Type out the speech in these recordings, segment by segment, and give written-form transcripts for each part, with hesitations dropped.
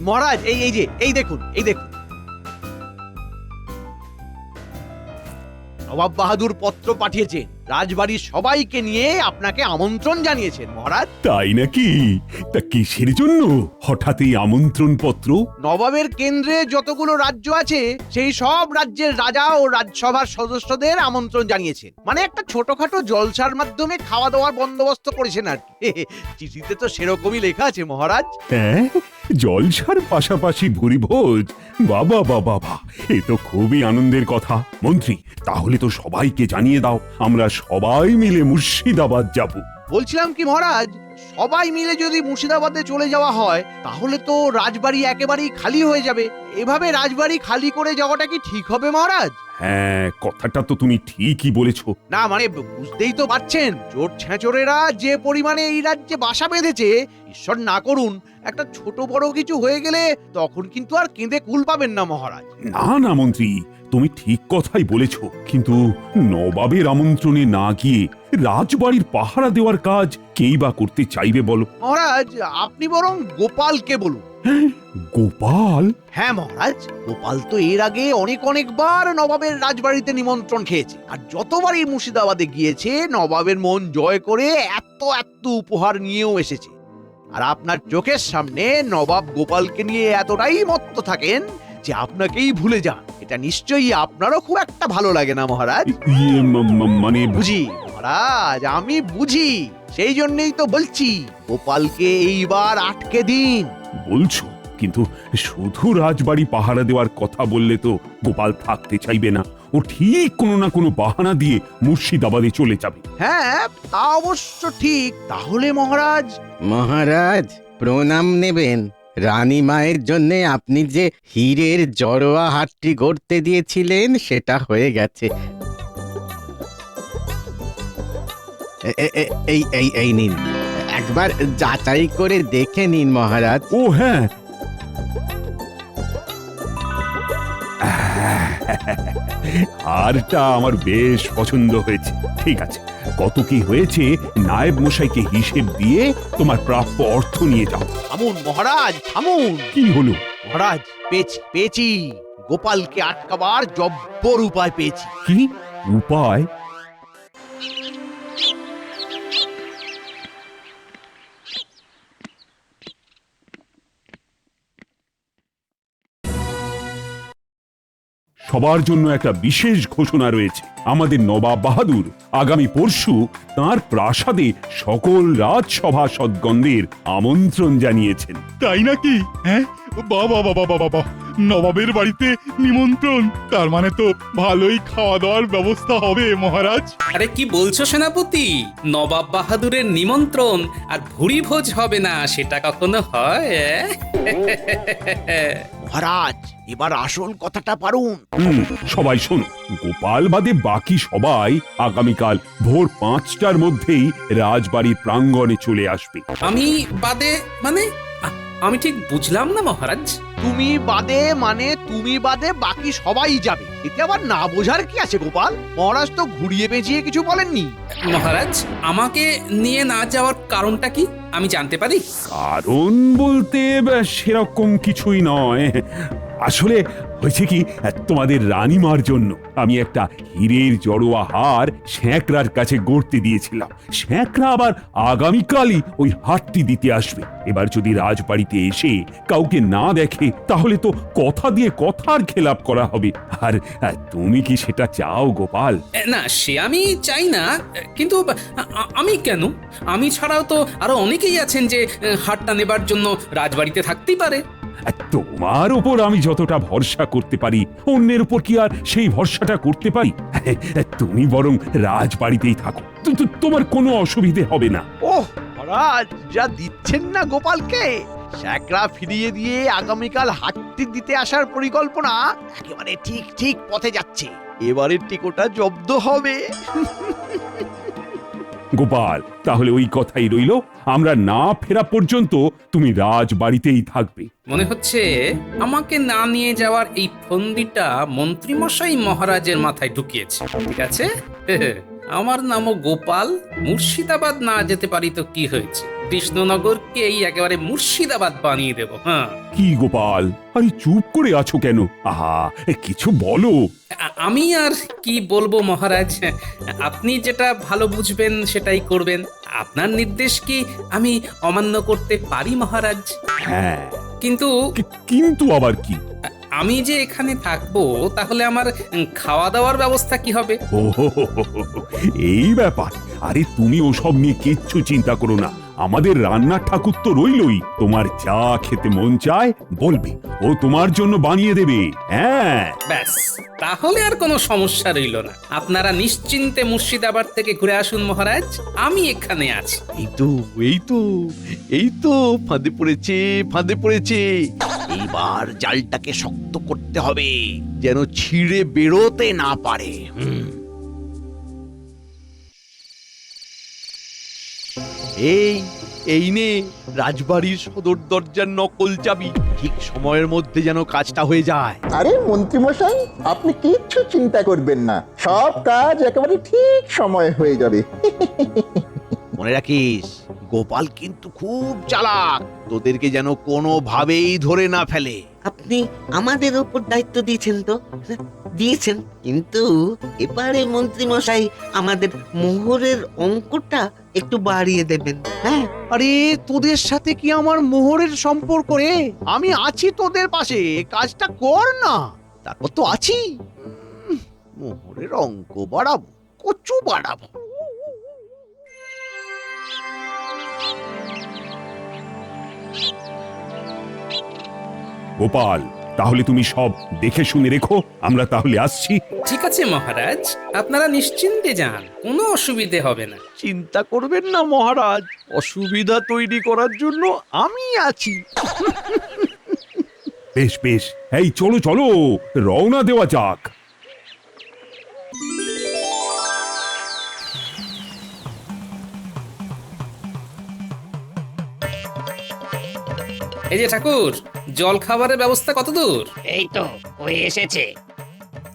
মহারাজ, এই দেখুন। নবাব বাহাদুর পত্র পাঠিয়েছেন, রাজবাড়ির সবাইকে নিয়ে আপনাকে আমন্ত্রণ জানিয়েছেন মহারাজ। তাই নাকি? তা কিসের জন্য হঠাৎ এই আমন্ত্রণ পত্র? নবাবের কেন্দ্রে যতগুলো রাজ্য আছে সেই সব রাজ্যের রাজা ও রাজসভার সদস্যদের আমন্ত্রণ জানিয়েছেন। মানে একটা ছোটখাটো জলসার মাধ্যমে খাওয়া দাওয়ার বন্দোবস্ত করেছেন আর কি। চিঠিতে তো সেরকমই লেখা আছে মহারাজ। হ্যাঁ, জলসার পাশাপাশি ভুরিভোজ। বাবা বাবা বাবা, এ তো খুবই আনন্দের কথা। মন্ত্রী, তাহলে তো সবাইকে জানিয়ে দাও, আমরা সবাই মিলে মুর্শিদাবাদ যাব। বলছিলাম কি মহারাজ, সবাই মিলে যদি মুর্শিদাবাদে চলে যাওয়া হয় তাহলে তো রাজবাড়ি একেবারেই খালি হয়ে যাবে। এভাবে রাজবাড়ি খালি করে যাওয়াটা কি ঠিক হবে মহারাজ? হ্যাঁ, কথাটা তো তুমি ঠিকই বলেছো। না মানে বুঝতেই তো পারছেন, চোর ছেঁচড়েরা যে পরিমাণে এই রাজ্যে বাসা বেঁধেছে, ঈশ্বর না করুন একটা ছোট বড় কিছু হয়ে গেলে তখন কিন্তু আর কেঁদে কুল পাবেন না মহারাজ। না না মন্ত্রী, তুমি ঠিক কথাই বলেছ, কিন্তু নবাবের আমন্ত্রণে না গিয়ে রাজবাড়ির পাহারা দেওয়ার কাজ কেই বা করতে চাইবে বলো? মহারাজ, আপনি বরং গোপালকে বলুন। গোপাল? হ্যাঁ মহারাজ, গোপাল তো এর আগে অনেকবার নবাবের রাজবাড়িতে নিমন্ত্রণ খেয়েছে, আর যতবারই মুর্শিদাবাদে গিয়েছে নবাবের মন জয় করে এত উপহার নিয়েও এসেছে। আর আপনার চোখের সামনে নবাব গোপালকে নিয়ে এতটাই মত্ত থাকেন যে আপনাকেই ভুলে যান। এটা নিশ্চয়ই আপনারও খুব একটা ভালো লাগে না মহারাজ? মানে বুঝি মহারাজ, আমি বুঝি, সেই জন্যই তো বলছি গোপালকে এইবার আটকে দিন। বলছো, কিন্তু শুধু রাজবাড়ি পাহারা দেওয়ার কথা বললে তো গোপাল থাকতে চাইবে না। ও ঠিক কোনো না কোনো বাহানা দিয়ে মুর্শিদাবাদে চলে যাবে। হ্যাঁ, তা অবশ্য ঠিক। তাহলে মহারাজ? মহারাজ, প্রণাম নেবেন। রানী মায়ের জন্য আপনি যে হীরের জড়োয়া হাটটি গড়তে দিয়েছিলেন সেটা হয়ে গেছে। এই নিন, একবার যাচাই করে দেখে নিন মহারাজ। ও হ্যাঁ, হারটা আমার বেশ পছন্দ হয়েছে। ঠিক আছে, কত কি হয়েছে নায়েব মশাইকে হিসেব দিয়ে তোমার প্রাপ্য অর্থ নিয়ে যাও। থামুন মহারাজ, থামুন। কি হলো? মহারাজ, পেয়েছি। গোপালকে আটকাবার জব্বর উপায় পেয়েছি। কি উপায়? সবার জন্য একটা বিশেষ ঘোষণা রয়েছে। আমাদের নবাব বাহাদুর আগামী পরশু তার প্রাসাদে সকল রাজসভা সদগণদের আমন্ত্রণ জানিয়েছেন। তাই নাকি? হ্যাঁ, বাবা বাবা বাবা বাবা, নবাবের বাড়িতে নিমন্ত্রণ, তার মানে তো ভালোই খাওয়া দাওয়ার ব্যবস্থা হবে মহারাজ। আরে কি বলছো সেনাপতি? নবাব বাহাদুরের নিমন্ত্রণ আর ভুরি ভোজ হবে না, সেটা কখনো হয়? মহারাজ, এবার আসল কথাটা পারুন। সবাই শোনো, গোপাল বাদে বাকি সবাই আগামীকাল ভোর 5টার মধ্যেই রাজবাড়ির প্রাঙ্গণে চলে আসবে। আমি বাদে মানে? আমি ঠিক বুঝলাম না মহারাজ। তুমি বাদে মানে তুমি বাদে বাকি সবাই যাবে। এতে আবার না বোঝার কি আছে গোপাল? মহারাজ তো ঘুরিয়ে পেঁচিয়ে কিছু বলেননি। মহারাজ, আমাকে নিয়ে না যাওয়ার কারণটা কি আমি জানতে পারি? কারণ বলতে সেরকম কিছুই নয়। আসলে হয়েছে কি, তোমাদের রানীমার জন্য আমি একটা হীরের জড়োয়া হার শ্যাঁকড়ার কাছে গড়তে দিয়েছিলাম। শ্যাঁকড়া আবার আগামীকালই ওই হারটি দিতে আসবে। এবার যদি রাজবাড়িতে এসে কাউকে না দেখে তাহলে তো কথা দিয়ে কথার খেলাপ করা হবে। আর তুমি কি সেটা চাও গোপাল? না, সে আমি চাই না, কিন্তু আমি কেন? আমি ছাড়াও তো আরো অনেকেই আছেন যে হারটা নেবার জন্য রাজবাড়িতে থাকতেই পারে। তোমার উপর আমি যতটা ভরসা করতে পারি, অন্যের উপর কি আর সেই ভরসাটা করতে পারি? তুমি বরং রাজবাড়িতেই থাকো, তোমার কোনো অসুবিধে হবে না। ওহ মহারাজ, যা দিচ্ছেন না গোপালকে! শ্যাকরা ফিরিয়ে দিয়ে আগামীকাল হাটটি দিতে আসার পরিকল্পনা একেবারে ঠিক পথে যাচ্ছে। এবারের টিকোটা জব্দ হবে। গোপাল, তাহলে ওই কথাই রইলো, আমরা না ফেরা পর্যন্ত তুমি রাজবাড়িতেই থাকবে। মনে হচ্ছে আমাকে না নিয়ে যাওয়ার এই ফন্দিটা মন্ত্রীমশাই মহারাজের মাথায় ঢুকিয়েছে। ঠিক আছে, আমার নামও গোপাল। মুর্শিদাবাদ না যেতে পারি তো কি হয়েছে, কৃষ্ণনগরকে এই একেবারে মুর্শিদাবাদ বানিয়ে দেব। হ্যাঁ, কি গোপাল, আরে চুপ করে আছো কেন? আহা, কিছু বলো। আমি আর কি বলবো মহারাজ, আপনি যেটা ভালো বুঝবেন সেটাই করবেন। আপনার নির্দেশ কি আমি অমান্য করতে পারি মহারাজ? হ্যাঁ, কিন্তু কিন্তু আবার কি? আমি যে এখানে থাকবো, তাহলে আমার খাওয়া দাওয়ার ব্যবস্থা কি হবে? ও হো হো হো হো, এই ব্যাপার। আরে তুমি ওসব নিয়ে কিচ্ছু চিন্তা করো না, আমাদের রান্নার ঠাকুর তো রইলই। তোমার যা খেতে মন চায় বলবে, ও তোমার জন্য বানিয়ে দেবে। হ্যাঁ, ব্যাস, তাহলে আর কোনো সমস্যা রইল না। আপনারা নিশ্চিন্তে মুর্শিদাবাদ থেকে ঘুরে আসুন মহারাজ, আমি এখানে আছি। এই তো এই তো এই তো ফাঁদে পড়েছে, ফাঁদে পড়েছে। এইবার জালটাকে শক্ত করতে হবে, যেন ছিঁড়ে বেরোতে না পারে। এই এই নে রাজবাড়ির সদর দরজার নকল চাবি। ঠিক সময়ের মধ্যে যেন কাজটা হয়ে যায়। আরে মন্ত্রীমশাই, আপনি কিচ্ছু চিন্তা করবেন না, সব কাজ একেবারে ঠিক সময়ে হয়ে যাবে। মনে রাখিস, গোপাল কিন্তু খুব চালাক, তোদেরকে যেন কোনোভাবেই ধরে না ফেলে। আপনি আমাদের উপর দায়িত্ব দিয়েছেন তো দিয়েছেন, কিন্তু এবারে মন্ত্রী মশাই আমাদের মোহরের অঙ্কটা একটু বাড়িয়ে দেবেন। হ্যাঁ, আরে তোদের সাথে কি আমার মোহরের সম্পর্ক রে? আমি আছি তোদের পাশে, কাজটা কর না। তারপর তো আছি, মোহরের অঙ্ক বাড়াবো, কচু বাড়াবো। গোপাল, তাহলে তুমি সব দেখে শুনে রেখো, আমরা তাহলে আসছি। ঠিক আছে মহারাজ, আপনারা নিশ্চিন্তে যান, কোনো অসুবিধে হবে না। চিন্তা করবেন না মহারাজ, অসুবিধা তৈরি করার জন্য আমি আছি। বেশ বেশ, এই চলো চলো, রওনা দেওয়া যাক। এই যে ঠাকুর, জল খাবারের ব্যবস্থা কত দূর? এই তো হয়ে এসেছে।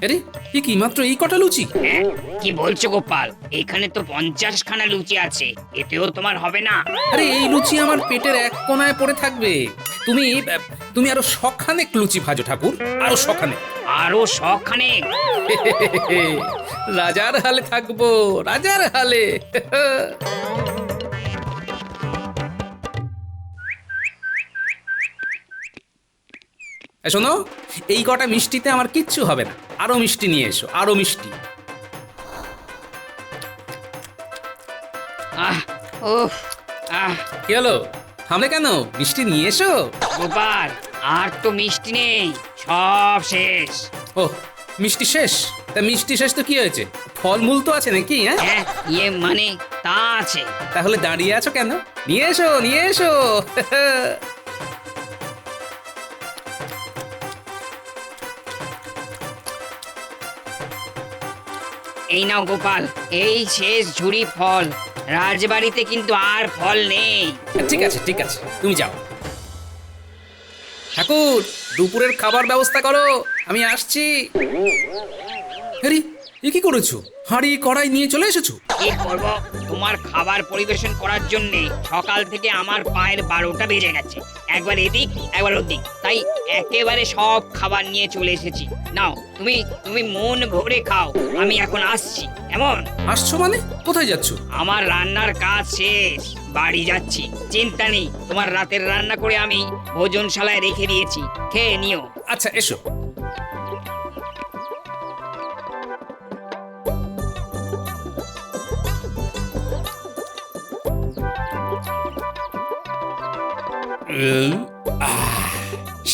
আরে কি কি মাত্র এই কটা লুচি? হ্যাঁ, কি বলছো গোপাল? এখানে তো 50 খানা লুচি আছে, এতেও তোমার হবে না? আরে এই লুচি আমার পেটের এক কোণায় পড়ে থাকবে। তুমি তুমি আরো শখানেক লুচি ভাজো ঠাকুর, আরো শখানেক। আরো 100 খানেক? রাজার হালে থাকবো, রাজার হালে। শোনো, এই কটা মিষ্টিতে আমার কিচ্ছু হবে না, আরো মিষ্টি নিয়ে এসো, আরো মিষ্টি। আহ উফ আহ কি হলো, থামলে কেন? মিষ্টি নিয়ে এসো। গোপাল, আর তো মিষ্টি নেই, সব শেষ। ও, মিষ্টি শেষ? তা মিষ্টি শেষ তো কি হয়েছে, ফলমূল তো আছে নাকি? হ্যাঁ, হ্যাঁ, মানে তা আছে। তাহলে দাঁড়িয়ে আছো কেন? নিয়ে এসো, নিয়ে এসো। এই নাও গোপাল, এই শেষ ঝুড়ি ফল। রাজবাড়িতে কিন্তু আর ফল নেই। ঠিক আছে ঠিক আছে, তুমি যাও। ঠাকুর, দুপুরের খাবার ব্যবস্থা করো, আমি আসছি। আরে এ কি করেছো? হাঁড়ি কড়াই নিয়ে চলে এসেছো? কি করব, তোমার খাবার পরিবেশন করার জন্য সকাল থেকে আমার পায়ের 12টা বেজে গেছে। একবার এদিক একবার ওদিক, তাই একেবারে সব খাবার নিয়ে চলে এসেছি। নাও, তুমি তুমি মন ভরে খাও, আমি এখন আসছি। কেমন? আসছো মানে? কোথায় যাচ্ছো? আমার রান্নার কাজ শেষ, বাড়ি যাচ্ছি। চিন্তা নেই, তোমার রাতের রান্না করে আমি ভোজনশালায় রেখে দিয়েছি, খেয়ে নিও। আচ্ছা এসো।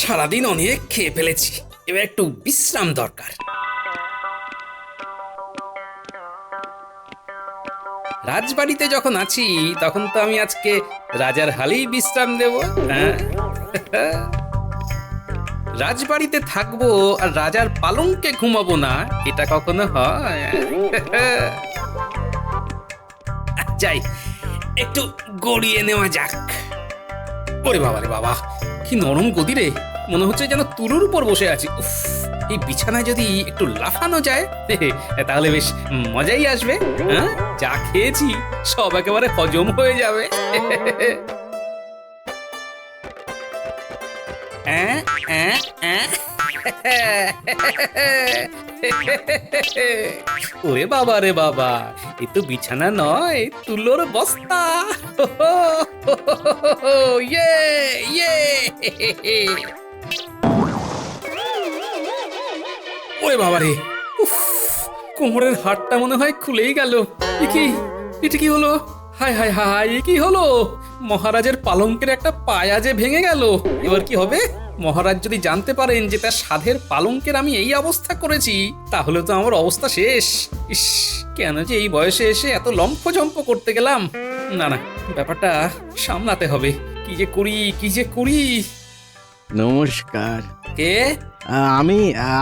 সারাদিন অনেক খেয়ে ফেলেছি, এবার একটু বিশ্রাম দরকার। রাজবাড়িতে যখন আছি তখন তো আমি আজকে রাজার হালেই বিশ্রাম দেব। হ্যাঁ, রাজবাড়িতে থাকবো আর রাজার পালঙ্কে ঘুমাবো না, এটা কখনো হয়? যাই একটু গড়িয়ে নেওয়া যাক। ওরে বাবা রে বাবা, কি নরম গদি রে, মনে হচ্ছে যেন তুলোর উপর বসে আছি। উফ, এই বিছানায় যদি একটু লাফানো যায় তাহলে বেশ মজাই আসবে। হ্যাঁ, যা খেয়েছি সব একেবারে হজম হয়ে যাবে। ওরে বাবা রে বাবা, এ তো বিছানা নয়, তুলোর বস্তা। ইয়ে ইয়ে। ওরে বাবা রে, উফ, কোমরের হাড়টা মনে হয় খুলেই গেল। এটা কি হলো? হায় হায় হায়, এ কি হলো? মহারাজের পালঙ্কের একটা পায়া যে ভেঙে গেল। এবার কি হবে? মহারাজ যদি জানতে পারেন যে তার সাধের পালঙ্কের আমি এই অবস্থা করেছি, তাহলে তো আমার অবস্থা শেষ। ইস, কেন যে এই বয়সে এসে এত লম্ফঝম্প করতে গেলাম। না না, ব্যাপারটা সামলাতে হবে। কি যে করি। নমস্কার। কে?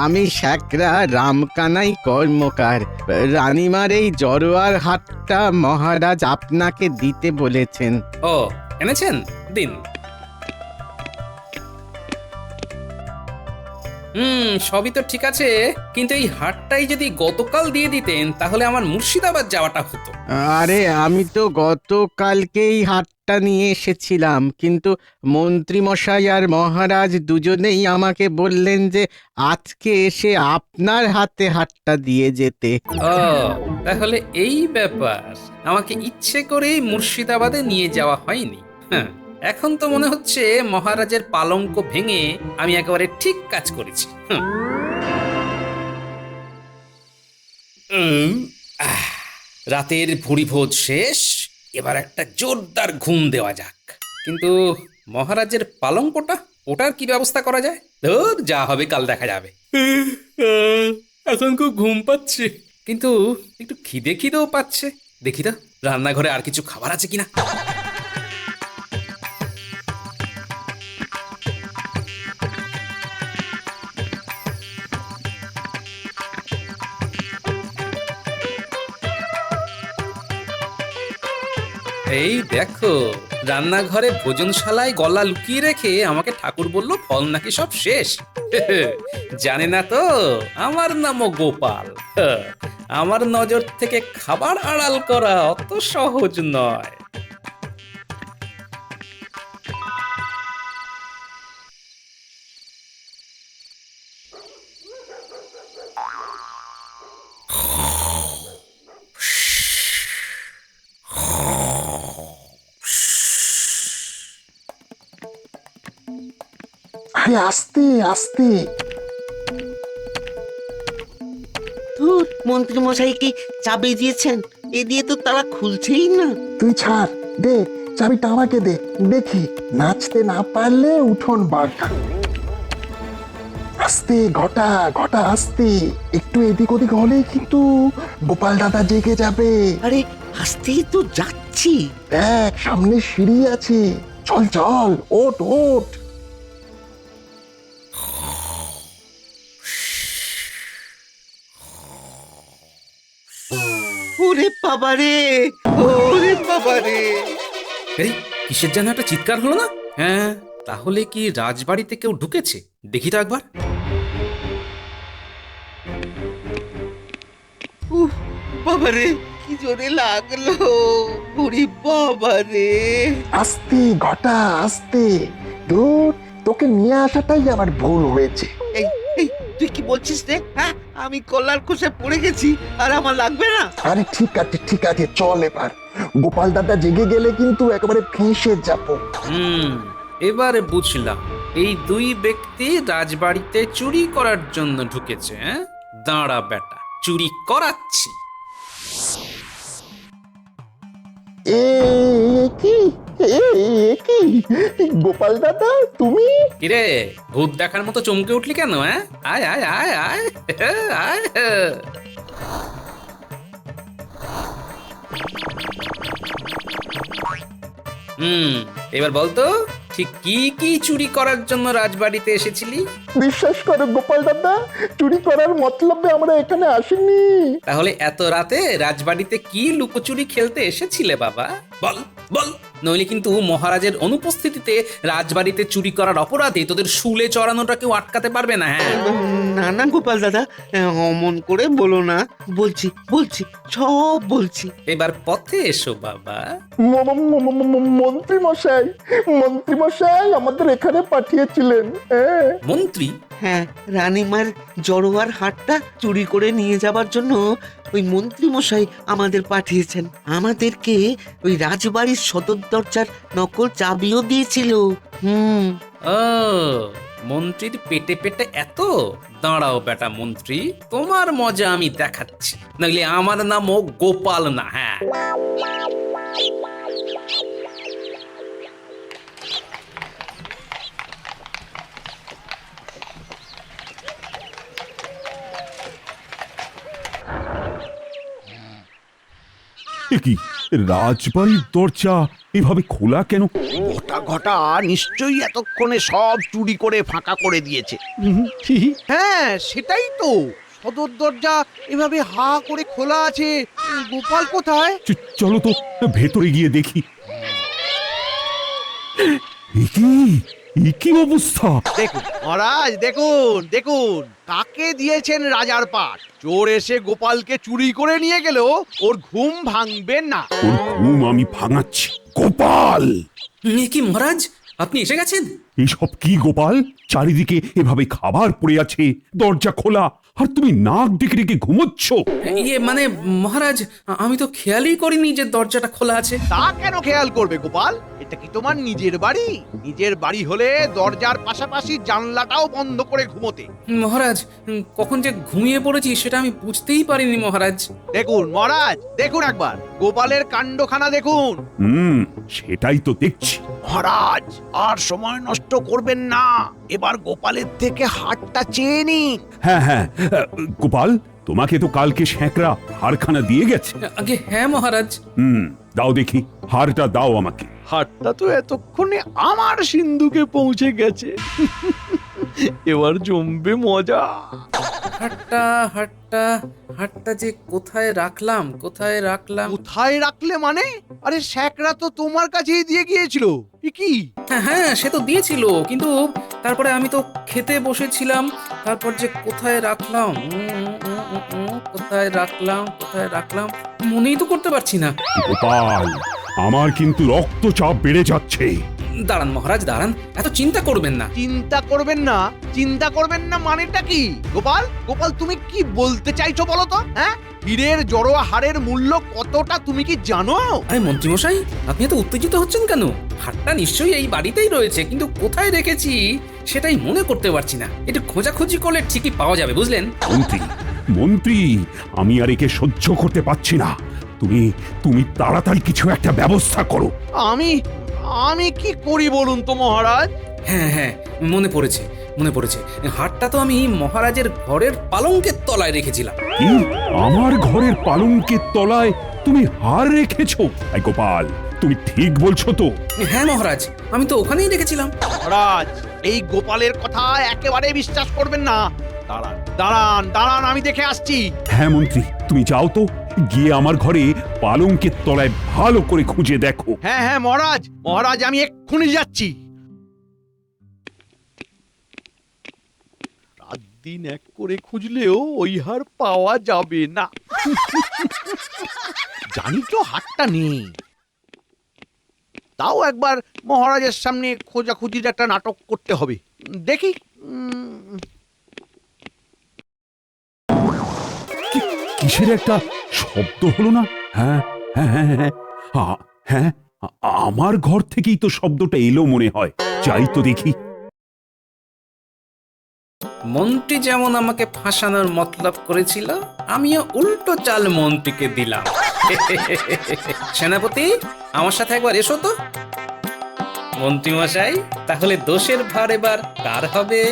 আমি শ্যাকরা রামকানাই কর্মকার। রানীমার এই জড়োয়ার হাটটা মহারাজ আপনাকে দিতে বলেছেন। ও, এনেছেন? দিন। সবই তো ঠিক আছে, কিন্তু এই হাটটাই যদি গতকাল দিয়ে দিতেন তাহলে আমার মুর্শিদাবাদ যাওয়াটা হতো। আরে আমি তো গতকালকেই হাটটা নিয়ে এসেছিলাম, কিন্তু মন্ত্রী মশাই আর মহারাজ দুজনেই আমাকে বললেন যে আজকে এসে আপনার হাতে হাটটা দিয়ে যেতে। ও, তাহলে এই ব্যাপার। আমাকে ইচ্ছে করেই মুর্শিদাবাদে নিয়ে যাওয়া হয়নি। হ্যাঁ, এখন তো মনে হচ্ছে মহারাজের পালঙ্ক ভেঙে আমি একেবারে ঠিক কাজ করেছি। রাতের ভুরিভোজ শেষ, এবার একটা জোরদার ঘুম দেওয়া যাক। কিন্তু মহারাজের পালঙ্কটা, ওটার কি ব্যবস্থা করা যায়? ধুর, যা হবে কাল দেখা যাবে। এখন খুব ঘুম পাচ্ছে, কিন্তু একটু খিদেও পাচ্ছে। দেখি তো রান্নাঘরে আর কিছু খাবার আছে কিনা। এই দেখো, রান্নাঘরে ভোজনশালায় গলা লুকিয়ে রেখে আমাকে ঠাকুর বলল ফল নাকি সব শেষ। জানে না তো আমার নামও গোপাল। আমার নজর থেকে খাবার আড়াল করা অত সহজ নয়। আরে আস্তে আস্তে। ধুর, মন্ত্রী মশাই কি চাবি দিয়েছেন? এ দিয়ে তো তালা খুলছেই না। তুই ছাড়, দে চাবিটা আমাকে দে, দেখি নাচতে না পারলে উঠোন বাঁকা। আস্তে ঘটা ঘটা, আস্তে। একটু এদিক ওদিক হলে কিন্তু গোপাল দাদা জেগে যাবে। আরে আসতেই তো যাচ্ছি। দেখ সামনে সিঁড়ি আছে, চল চল, ওঠ ওঠ। ওরে বাবারে, ওরে বাবারে। এই কিসের যেন একটা চিৎকার হলো না? হ্যাঁ, তাহলে কি রাজবাড়িতে কেউ ঢুকেছে? দেখি তো একবার। উফ, বাবারে, কি জোরে লাগলো। ওরে বাবারে। আস্তে ঘটা, আস্তে। দূর, তোকে নিয়ে আসাটাই আমার ভুল হয়েছে। এই এই তুই কি বলছিস রে? হ্যাঁ, আমি কল্লার কোষে পড়ে গেছি আর আমার লাগবে না। আরে ঠিক আছে, চল এবার। গোপাল দাদা জেগে গেলে কিন্তু একেবারে ফেঁসে যাবো। এবারে বুঝলাম এই দুই ব্যক্তি রাজবাড়িতে চুরি করার জন্য ঢুকেছে। দাঁড়া বেটা, চুরি করাচ্ছি। এ কি গোপাল দাদা, তুমি? কিরে, ভূত দেখার মতো চমকে উঠলি কেন? আয় আয় আয় আয় আয়। এবার বলতো ঠিক কি কি চুরি করার জন্য রাজবাড়িতে এসেছিলি? বিশ্বাস করো গোপাল দাদা, চুরি করার মতলবে আমরা এখানে আসিনি। তাহলে এত রাতে রাজবাড়িতে কি লুকোচুরি খেলতে এসেছিলে বাবা? বল বল, নইলে কিন্তু মহারাজের অনুপস্থিতিতে রাজবাড়িতে চুরি করার অপরাধে তোদের শুলে চড়ানোটা কেউ আটকাতে পারবে না। হ্যাঁ, না না গোপাল দাদা, অমন করে বলো না। বলছি বলছি সব বলছি। এবার পথে এসো বাবা। মন্ত্রী মশাই, মন্ত্রী মশাই আমাদের এখানে পাঠিয়েছিলেন। হ্যাঁ মন্ত্রী? হ্যাঁ, রানীমার জড়োয়ার হাটটা চুরি করে নিয়ে যাবার জন্য ওই মন্ত্রী মশাই আমাদের পাঠিয়েছেন। আমাদেরকে ওই রাজবাড়ির সদর দরজার নকল চাবিও দিয়েছিল। ও, মন্ত্রীর পেটে পেটে এত? দাঁড়াও বেটা মন্ত্রী, তোমার মজা আমি দেখাচ্ছি। নইলে আমার নামও গোপাল না। হ্যাঁ, এ কি, রাজবাড়ির দরজা এভাবে খোলা কেন? ঘটা ঘটা নিশ্চয়ই এতক্ষণে সব চুরি করে ফাঁকা করে দিয়েছে। হ্যাঁ, সেটাই তো। সদর দরজা এভাবে হা করে খোলা আছে। গোপাল কোথায়? চলো তো ভেতরে গিয়ে দেখি। এ কি, এ কি অবস্থা? দেখুন মহারাজ, দেখুন দেখুন, কাকে দিয়েছেন রাজার পাট। চোর এসে গোপালকে চুরি করে নিয়ে গেলেও ওর ঘুম ভাঙবে না। ওর ঘুম আমি ভাঙাচ্ছি। গোপাল! এ কি মহারাজ, আপনি এসে গেছেন? এসব কি গোপাল? চারিদিকে এভাবে খাবার পড়ে আছে, দরজা খোলা, আর তুমি নাক ডেকে ডেকে ঘুমোচ্ছ। ইয়ে মানে মহারাজ, আমি তো খেয়ালই করিনি যে দরজাটা খোলা আছে। তা কেন খেয়াল করবে গোপাল? এটা কি তোমার নিজের বাড়ি? নিজের বাড়ি হলে দরজার পাশাপাশি জানলাটাও বন্ধ করে ঘুমোতে। মহারাজ, কখন যে ঘুমিয়ে পড়েছি সেটা আমি বুঝতেই পারিনি মহারাজ। দেখুন মহারাজ, দেখুন একবার গোপালের কাণ্ডখানা দেখুন। সেটাই তো দেখছি। মহারাজ, আর সময় নষ্ট করবেন না, এবার গোপালের থেকে হাতটা চেয়ে নিন। হ্যাঁ হ্যাঁ, গোপাল, তোমাকে তো কালকে স্যাঁকড়া হারখানা দিয়ে গেছে। আগে হ্যাঁ মহারাজ। দাও দেখি, হারটা দাও আমাকে। হাতটা তো এতক্ষণে আমার সিন্ধুকে পৌঁছে গেছে। এবার জমবে মজা। হাটটা হাটটা হাটটা যে কোথায় রাখলাম, কোথায় রাখলাম? কোথায় রাখলে মানে? আরে স্যাকরা তো তোমার কাছেই দিয়ে গিয়েছিল। এ কি? হ্যাঁ হ্যাঁ, সে তো দিয়েছিল, কিন্তু তারপরে আমি তো খেতে বসেছিলাম। তারপর যে কোথায় রাখলাম, কোথায় রাখলাম, কোথায় রাখলাম, মনেই তো করতে পারছি না। গোপাল, আমার কিন্তু রক্তচাপ বেড়ে যাচ্ছে। দাঁড়ান মহারাজ, দাঁড়ান, এত চিন্তা করবেন না। চিন্তা করবেন না? চিন্তা করবেন না মানেটা কি? গোপাল, গোপাল তুমি কি বলতে চাইছো বলো তো? হ্যাঁ, হীরের জড়োয়া হারের মূল্য কতটা তুমি কি জানো? আরে মন্ত্রীমশাই, আপনি এত উত্তেজিত হচ্ছেন কেন? হাটটা নিশ্চয়ই এই বাড়িতেই রয়েছে, কিন্তু কোথায় রেখেছি সেটাই মনে করতে পারছি না। একটু খোঁজাখুঁজি করলে ঠিকই পাওয়া যাবে, বুঝলেন? মন্ত্রী, মন্ত্রী, আমি আর একে সহ্য করতে পারছি না। তুমি তুমি তাড়াতাড়ি কিছু একটা ব্যবস্থা করো। আমি কি করি বলুন তো মহারাজ? হ্যাঁ হ্যাঁ, মনে পড়েছে, মনে পড়েছে। হাটটা তো আমি মহারাজের ঘরের পালঙ্কের তলায় রেখেছিলাম। কি, আমার ঘরের পালঙ্কের তলায় তুমি হার রেখেছো? এই গোপাল, তুমি ঠিক বলছো তো? হ্যাঁ মহারাজ, আমি তো ওখানেই রেখেছিলাম। মহারাজ, এই গোপালের কথা একেবারে বিশ্বাস করবেন না। দাঁড়ান দাঁড়ান দাঁড়ান, আমি দেখে আসছি। হ্যাঁ মন্ত্রী, তুমি যাও তো, গিয়ে আমার ঘরে পালঙ্কের তলায় ভালো করে খুঁজে দেখো। হ্যাঁ হ্যাঁ মহারাজ, মহারাজ আমি এক্ষুনি যাচ্ছি। রাত দিন এক করে খুঁজলেও ওই হার পাওয়া যাবে না। জানি তো হারটা নেই, তাও একবার মহারাজের সামনে খোঁজাখুঁজির একটা নাটক করতে হবে। দেখি। কিসের একটা শব্দ হলো না? হ্যাঁ হ্যাঁ হ্যাঁ হ্যাঁ, হ্যাঁ, আমার ঘর থেকেই তো শব্দটা এলো মনে হয়। যাই তো দেখি। মন্ত্রী যেমন আমাকে ফাঁসানোর মতলব করেছিল, আমিও উল্টো চাল মন্ত্রীকে দিলাম। সেনাপতি, আমার সাথে একবার এসো তো। মন্ত্রী মশাই, তাহলে দোষের ভার এবার কার হবে?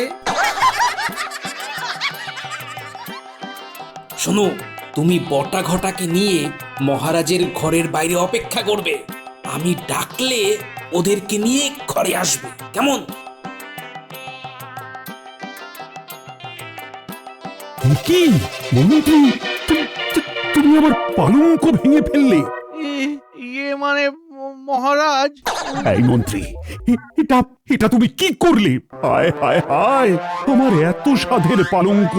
শোনো, তুমি বটা ঘটাকে নিয়ে মহারাজের ঘরের বাইরে অপেক্ষা করবে। আমি ডাকলে ওদেরকে নিয়ে ঘরে আসবে, কেমন? কি মন্ত্রী, তুমি আমার পালঙ্ক ভেঙে ফেললে? ইয়ে মানে মহারাজ, এই মন্ত্রী, এটা এটা তুমি কি করলে? হায় হায় হায়, আমার এত সাধের পালঙ্ক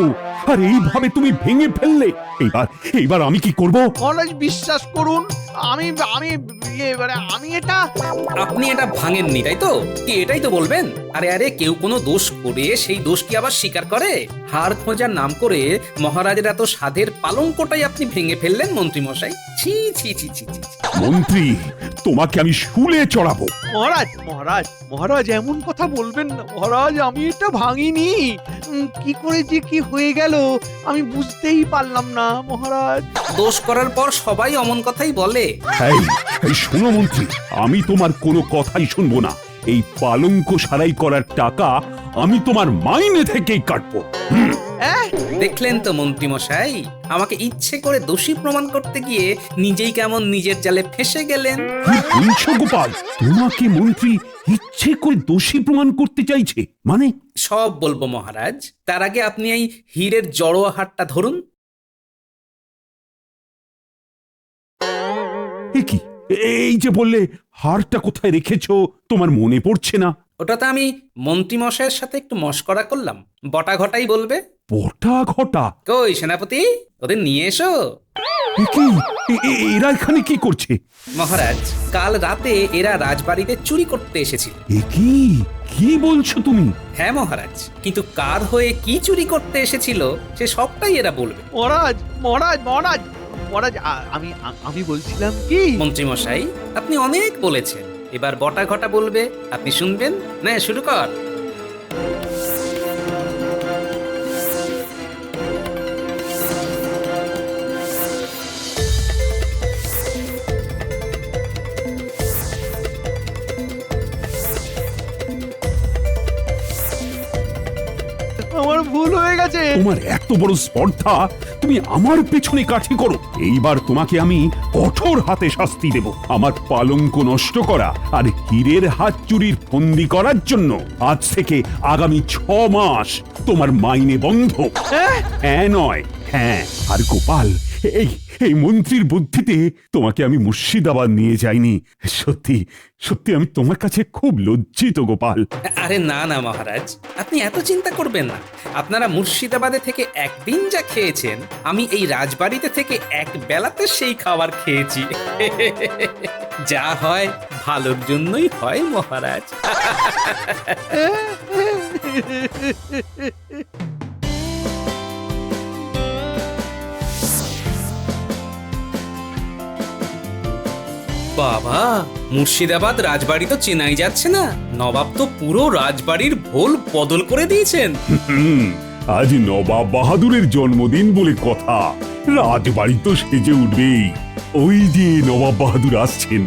আর এইভাবে তুমি ভেঙে ফেললে। এইবার এইবার আমি কি করব? মহারাজ বিশ্বাস করুন, আমি আমি মানে আমি এটা আপনি এটা ভাঙেননি, তাই তো? কি এটাই তো বলবেন? আরে আরে, কেউ কোনো দোষ করে সেই দোষ কি আবার স্বীকার করে? হাড় খোঁজার নাম করে মহারাজের এত সাধের পালঙ্কটাই আপনি ভেঙে ফেললেন মন্ত্রী মশাই। ছি ছি ছি ছি ছি। মন্ত্রী, তোমাকে আমি শুলে চড়াবো। মহারাজ মহারাজ মহারাজ এমন কথা বলবেন না মহারাজ, আমি এটা ভাঙিনি। কি করে যে কি হয়ে গেল আমি বুঝতেই পারলাম না মহারাজ। দোষ করার পর সবাই অমন কথাই বলে। এই এই শোনো মন্ত্রী, আমি তোমার কোনো কথাই শুনবো না। এই পালঙ্ক সারাই করার টাকা আমি তোমার মাইনে থেকেই কাটবো। দেখলেন তো মন্ত্রী মশাই, আমাকে ইচ্ছে করে দোষী প্রমাণ করতে গিয়ে নিজেই কেমন নিজের জালে ফেঁসে গেলেন। কি বলছো গোপাল? তোমাকে মন্ত্রী ইচ্ছে করে দোষী প্রমাণ করতে চাইছে মানে? সব বলবো মহারাজ, তার আগে আপনি এই হীরের জড়োয়া হারটা ধরুন। এ কি, এই যে বললে হারটা কোথায় রেখেছো তোমার মনে পড়ছে না? ওটাতে আমি মন্ত্রী মশাইয়ের সাথে একটু মশকরা করলাম, বটা ঘটাই বলবে। বটা ঘটা? কই সেনাপতি, ওদের নিয়ে এসো। এ কি, এরা এখানে কি করছে? মহারাজ, কাল রাতে এরা রাজবাড়িতে চুরি করতে এসেছিল। এ কি, কি বলছো তুমি? হ্যাঁ মহারাজ, কিন্তু কার হয়ে কি চুরি করতে এসেছিল সে সবটাই এরা বলবে। মহারাজ মহারাজ মহারাজ মহারাজ আমি আমি বলছিলাম কি মন্ত্রী মশাই, আপনি অনেক বলেছেন, এবার বটা ঘটা বলবে, আপনি শুনবেন না? শুরু কর। আমার ভুল হয়ে গেছে। তোমার এত বড় স্পর্ধা, তুমি আমার পেছনে কাঠি করো। এইবার তোমাকে আমি কঠোর হাতে শাস্তি দেব। আমার পালঙ্ক নষ্ট করা আর হীরের হাত চুরির ফন্দি করার জন্য আজ থেকে আগামী 6 মাস তোমার মাইনে বন্ধ। হ্যাঁ নয় হ্যাঁ। আর গোপাল, এই এই মন্ত্রীর বুদ্ধিতে তোমাকে আমি মুর্শিদাবাদ নিয়ে যাইনি। সত্যি সত্যি আমি তোমার কাছে খুব লজ্জিত গোপাল। আরে না না মহারাজ, আপনি এত চিন্তা করবেন না। আপনারা মুর্শিদাবাদে থেকে একদিন যা খেয়েছেন, আমি এই রাজবাড়িতে থেকে এক বেলাতে সেই খাবার খেয়েছি। যা হয় ভালোর জন্যই হয় মহারাজ। বাবা, মুর্শিদাবাদ রাজবাড়ি তো চেনাই যাচ্ছে না। নবাব তো পুরো রাজবাড়ির ভোল বদল করে দিয়েছেন। আজ নবাব বাহাদুরের জন্মদিন বলে কথা, রাজবাড়ি তো সেজে উঠবেই। ওই যে নবাব বাহাদুর আসছেন।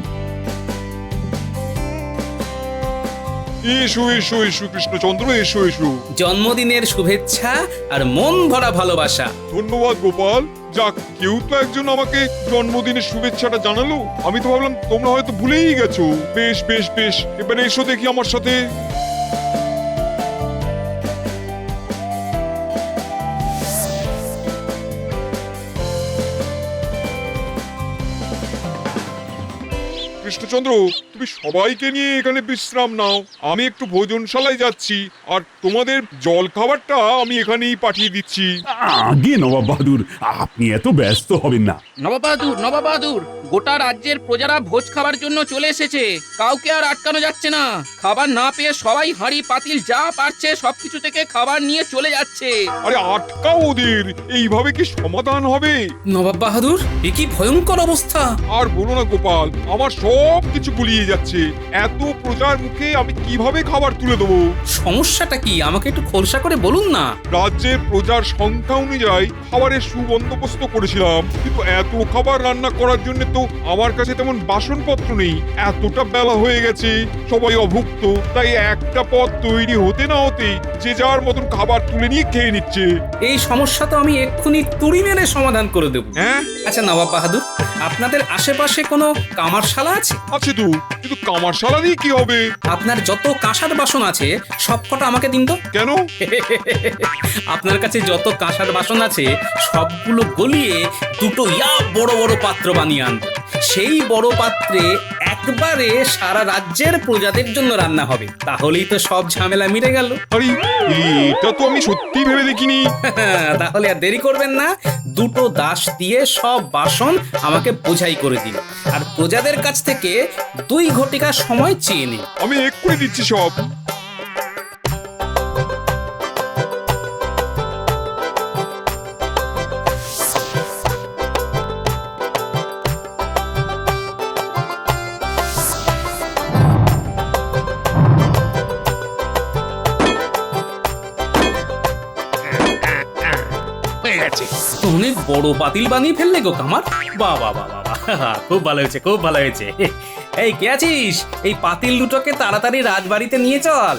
এসো এসো এসো কৃষ্ণচন্দ্র, এসো এসো। জন্মদিনের শুভেচ্ছা আর মন ভরা ভালোবাসা। ধন্যবাদ গোপাল। যাক, কেউ তো একজন আমাকে জন্মদিনের শুভেচ্ছাটা জানালো। আমি তো ভাবলাম তোমরা হয়তো ভুলেই গেছো। বেশ বেশ বেশ, এবারে এসো দেখি আমার সাথে। কৃষ্ণচন্দ্র, তুমি সবাইকে নিয়ে এখানে বিশ্রাম নাও। আমি একটু ভোজনশালায় যাচ্ছি, আর তোমাদের জল খাবারটা আমি এখানেই পাঠিয়ে দিচ্ছি। আগে নবাব বাহাদুর, আপনি এত ব্যস্ত হবেন না। নবাব বাহাদুর, গোটা রাজ্যের প্রজারা ভোজ খাবার জন্য চলে এসেছে। কাউকে আর আটকানো যাচ্ছে না। খাবার না পেয়ে সবাই হাঁড়ি পাতিল যা পারছে সবকিছু থেকে খাবার নিয়ে চলে যাচ্ছে। আরে আটকাও ওদের, এইভাবে কি সমাধান হবে? নবাব বাহাদুর, এ কি ভয়ঙ্কর অবস্থা! আর বলো না গোপাল, আমার সব কিছু গুলিয়ে যাচ্ছে। এত প্রজার মুখে আমি কিভাবে খাবার তুলে দেবো? সমস্যাটা কি আমাকে একটু খোলসা করে বলুন না। রাজ্যের প্রজার সংখ্যা অনুযায়ী খাবারের সুবন্দোবস্ত করেছিলাম, কিন্তু এত খাবার রান্না করার জন্য তো আমার কাছে তেমন বাসনপত্র নেই। এতটা বেলা হয়ে গেছে, সবাই অভুক্ত, তাই একটা পদ তৈরি হতে না হতেই যে যার মতন খাবার তুলে নিয়ে খেয়ে নিচ্ছে। এই সমস্যা তো আমি এক্ষুনি তুড়ি মেরে সমাধান করে দেব। হ্যাঁ, আচ্ছা নবাব বাহাদুর, আপনাদের আশেপাশে কোনো কামারশালা আছে? আছে? আছে তো, কিন্তু কামারশালা দিয়ে কি হবে? আপনার যত কাঁসার বাসন আছে সবকটা আমাকে দিন তো। কেন? আপনার কাছে যত কাঁসার বাসন আছে সবগুলো গলিয়ে দুটো বড় বড় পাত্র বানিয়ে আনবেন। সেই বড় পাত্রে একবারে সারা রাজ্যের প্রজাদের জন্য রান্না হবে। তাহলেই তো সব ঝামেলা মিটে গেল। আরে এটা তো আমি সত্যি ভেবে দেখিনি। তাহলে আর দেরি করবেন না, দুটো দাস দিয়ে সব বাসন আমাকে বোঝাই করে দিন, আর প্রজাদের কাছ থেকে 2 ঘটিকা সময় চেয়ে নিন। আমি এক্ষুনি দিচ্ছি সব। অনেক বড় পাতিল বানিয়ে ফেললে গো কামার। বাহ বাহ বাহ বাহ, খুব ভালো হয়েছে, খুব ভালো হয়েছে। এই কে আছিস? এই পাতিল দুটোকে তাড়াতাড়ি রাজবাড়িতে নিয়ে চল।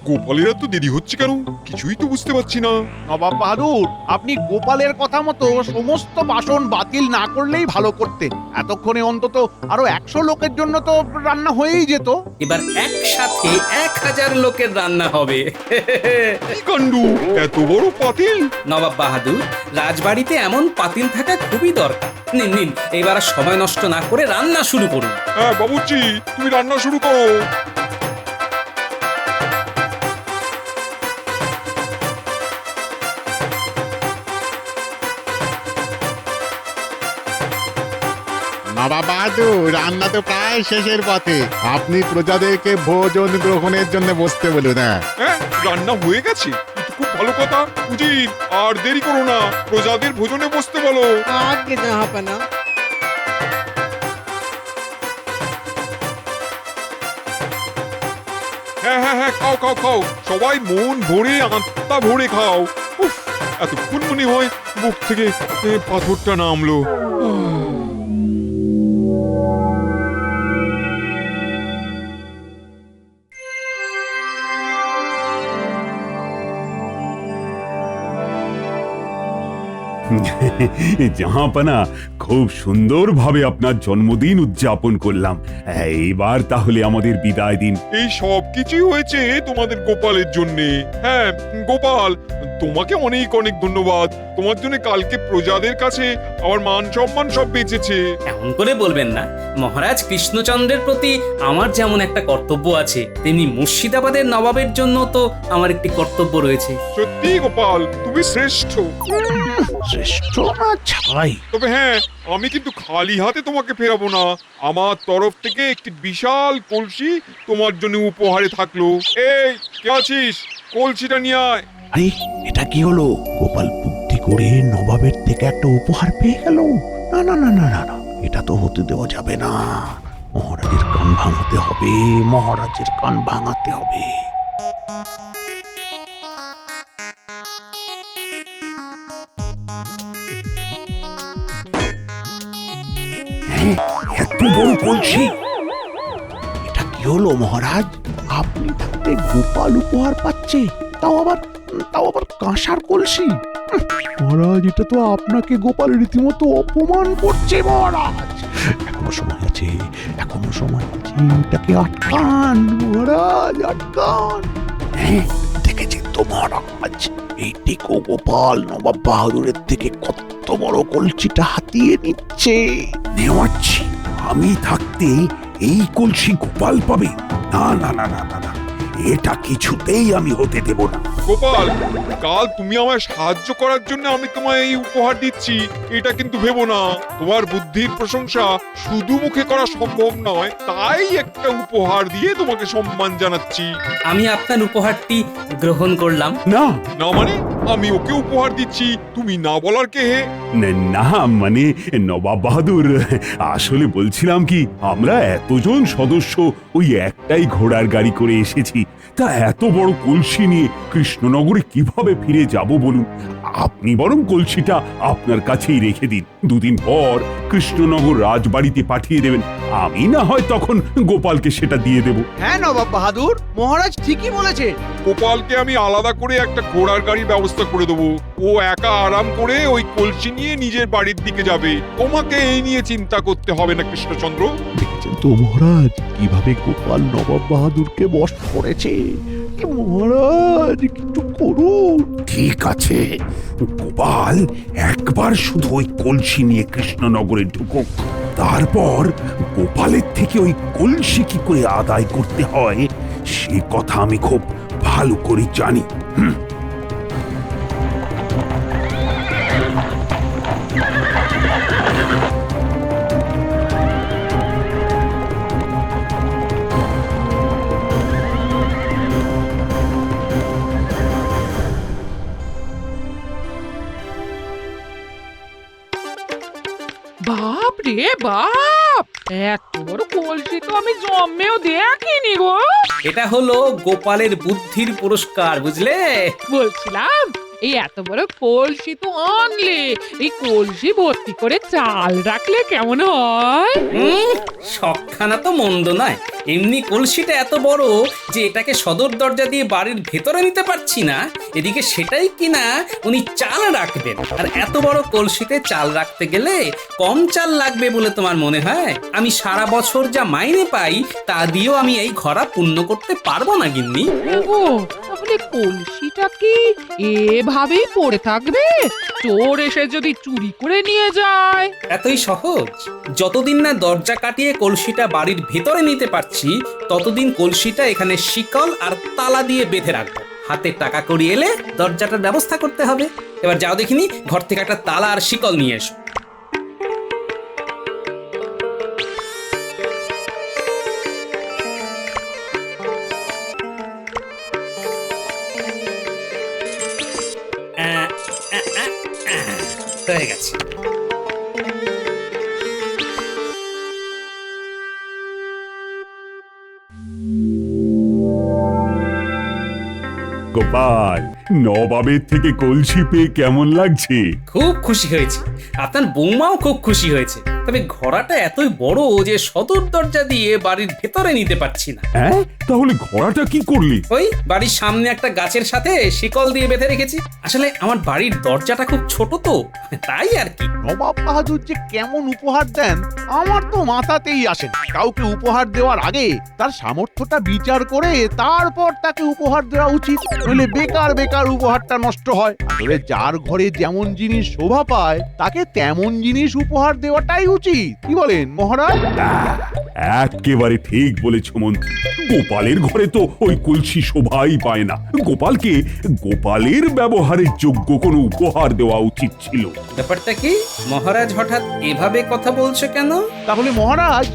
গোপালের এত দেরি হচ্ছে কেন? কিছুই তো বুঝতে পারছি না। নবাব বাহাদুর, আপনি গোপালের কথা মতো সমস্ত বাসন বাতিল না করলেই ভালো করতেন। এতক্ষণে অন্তত আরো 100 লোকের জন্য তো রান্না হয়েই যেত। এবার একসাথে 1000 লোকের রান্না হবে। কি কাণ্ড! এত বড় পাতিল! নবাব বাহাদুর, রাজবাড়িতে এমন পাতিল থাকা খুবই দরকার। নিন নিন, এবার আর সময় নষ্ট না করে রান্না শুরু করুন। হ্যাঁ বাবুর্চি, তুমি রান্না শুরু করো। নবাব বাহাদুর, রান্না তো প্রায় শেষের পথে। আপনি প্রজাদেরকে ভোজন গ্রহণের জন্য বসতে বলুন। হ্যাঁ, রান্না হয়ে গেছে, কিন্তু খুব ভালো কথা। উজির, আর দেরি করো না, প্রজাদের ভোজনে বসতে বলো। আগে জাহাপানা। হ্যাঁ হ্যাঁ হ্যাঁ, খাও খাও খাও, সবাই মন ভরে আত্মা ভরে খাও। উফ, এতক্ষণ মনে হয় মুখ থেকে পাথরটা নামলো। জাহাপানা, খুব সুন্দরভাবে আপনার জন্মদিন উদযাপন করলাম। এইবার তাহলে আমাদের বিদায় দিন। এই সব কিছুই হয়েছে তোমাদের গোপালের জন্য। হ্যাঁ গোপাল, তোমাকে অনেক অনেক ধন্যবাদ। তোমার জন্য কালকে প্রজাদের কাছে আমার মান সম্মান সব বেঁচেছে। এমন করে বলবেন না। মহারাজ কৃষ্ণচন্দ্রের প্রতি আমার যেমন একটা কর্তব্য আছে, তেমনি মুর্শিদাবাদের নবাবের জন্য তো আমার একটি কর্তব্য রয়েছে। সত্যি গোপাল, তুমি শ্রেষ্ঠ। শ্রেষ্ঠ না ছাই। তবে হ্যাঁ, আমি কিন্তু খালি হাতে তোমাকে ফেরাবো না। আমার তরফ থেকে একটি বিশাল কলসি তোমার জন্য উপহারে থাকলো। এই কে আছিস? কলসিটা নিয়ে আয়। আরে, এটা কি হলো? গোপাল বুদ্ধি করে নবাবের থেকে একটা উপহার পেয়ে গেল। না না না না না না, এটা তো হতে দেওয়া যাবে না। মহারাজের কান ভাঙাতে হবে, মহারাজের কান ভাঙাতে হবে। এত বড় কলসি! এটা কি হলো মহারাজ? আপনি থাকতে গোপাল উপহার পাচ্ছে, তাও আবার কাঁসার কলসি। মহারাজ, এটা তো আপনাকে গোপাল রীতিমতো অপমান করছে মহারাজ। এখনো সময় আছে, এখনো সময় আছে, এটাকে আটকান মহারাজ, আটকান। হ্যাঁ, দেখেছেন তো মহারাজ, এই টিকো গোপাল নবাব বাহাদুরের থেকে কত বড় কলসিটা হাতিয়ে নিচ্ছে। নেওয়াচ্ছি, আমি থাকতে এই কলসি গোপাল পাবে? না না না না না না, এটা কিছুতেই আমি হতে দেব না। গোপাল, কাল তুমি আমায় সাহায্য করার জন্য আমি তোমায় এই উপহার দিচ্ছি, এটা কিন্তু ভেবো না। তোমার বুদ্ধির প্রশংসা শুধু মুখে করা সম্ভব নয়, তাই একটা উপহার দিয়ে তোমাকে সম্মান জানাচ্ছি। আমি আপনার উপহারটি গ্রহণ করলাম। না না মানে? আমি ওকে উপহার দিচ্ছি, তুমি না বলার কে হে? না মানে নবাব বাহাদুর, আসলে বলছিলাম কি, আমরা এতজন সদস্য ওই একটাই ঘোড়ার গাড়ি করে এসেছি, তা এত বড় কলসি নিয়ে কৃষ্ণনগরে কিভাবে ফিরে যাব বলুন? আপনি বরং কলসিটা আপনার কাছেই রেখে দিন। দুদিন পর কৃষ্ণনগর রাজবাড়িতে পাঠিয়ে দেবেন। আমি না হয় তখন গোপালকে সেটা দিয়ে দেব। হ্যাঁ নবাব বাহাদুর, মহারাজ ঠিকই বলেছে। গোপালকে আমি আলাদা করে একটা ঘোড়ার গাড়ির ব্যবস্থা করে দেবো। ও একা আরাম করে ওই কলসি নিয়ে নিজের বাড়ির দিকে যাবে। তোমাকে এই নিয়ে চিন্তা করতে হবে না কৃষ্ণচন্দ্র। দেখেছেন তো মহারাজ কিভাবে গোপাল নবাব বাহাদুরকে বশ করেছে। মহারাজ কিছু করুন। ঠিক আছে, গোপাল একবার শুধু ওই কলসি নিয়ে কৃষ্ণনগরে ঢুকুক, তারপর গোপালের থেকে ওই কলসি কি করে আদায় করতে হয় সে কথা আমি খুব ভালো করে জানি। বাপ রে বাপ, এত বড় কলসি তো আমি জন্মেও দেখিনি গো। এটা হলো গোপালের বুদ্ধির পুরস্কার, বুঝলে? বলছিলাম এই এত বড় কলসি তো আনলে, এই কলসি ভর্তি করে চাল রাখলে কেমন হয়? শখখানা তো মন্দ নয়। এমনি কলসিটা এত বড় যে এটাকে সদর দরজা দিয়ে বাড়ির ভেতরে নিতে পারছি না, এদিকে সেটাই কিনা উনি চাল রাখবেন। আর এত বড় কলসিতে চাল রাখতে গেলে কম চাল লাগবে বলে তোমার মনে হয়? আমি সারা বছর যা মাইনে পাই তা দিয়েও আমি এই ঘোড়া পূর্ণ করতে পারবো না গিন্নি। ও তাহলে কলসিটা কি এভাবেই পড়ে থাকবে? চোর এসে যদি চুরি করে নিয়ে যায়? এতই সহজ? যতদিন না দরজা কাটিয়ে কলসিটা বাড়ির ভেতরে নিতে পারছি ততদিন কলসিটা এখানে শিকল আর তালা দিয়ে বেঁধে রাখবো। হাতে টাকা কড়ি এলে দরজাটার ব্যবস্থা করতে হবে। এবার যাও দেখিনি, ঘর থেকে একটা তালা আর শিকল নিয়ে এসো। হয়ে গেছে। গোপাল, নবাবের থেকে কলসি পেয়ে কেমন লাগছে? খুব খুশি হয়েছি, আপনার বৌমাও খুব খুশি হয়েছে। তবে ঘোড়াটা এতই বড় যে সদর দরজা দিয়ে বাড়ির ভেতরে নিতে পারছি না। হ্যাঁ, তাহলে ঘোড়াটা কি করলি? ওই বাড়ির সামনে একটা গাছের সাথে শিকল দিয়ে বেঁধে রেখেছি। আসলে আমার বাড়ির দরজাটা খুব ছোট তো, তাই আর কি। নবাব বাহাদুর যে কেমন উপহার দেন আমার তো মাথাতেই আসে না। কাউকে উপহার দেওয়ার আগে তার সামর্থ্যটা বিচার করে তারপর তাকে উপহার দেওয়া উচিত, নইলে বেকার বেকার উপহারটা নষ্ট হয়। আসলে যার ঘরে যেমন জিনিস শোভা পায় তাকে তেমন জিনিস উপহার দেওয়াটাই উচিত। কি বলেন মহারাজ? একেবারে ঠিক বলেছ মন্ত্রী। গোপালের ঘরে তো ওই কলসি শোভাই পায় না। গোপালকে গোপালের ব্যবহারের যোগ্য কোনো উপহার দেওয়া উচিত ছিল। ব্যাপারটা কি মহারাজ, হঠাৎ এভাবে কথা বলছো কেন? তাহলে মহারাজ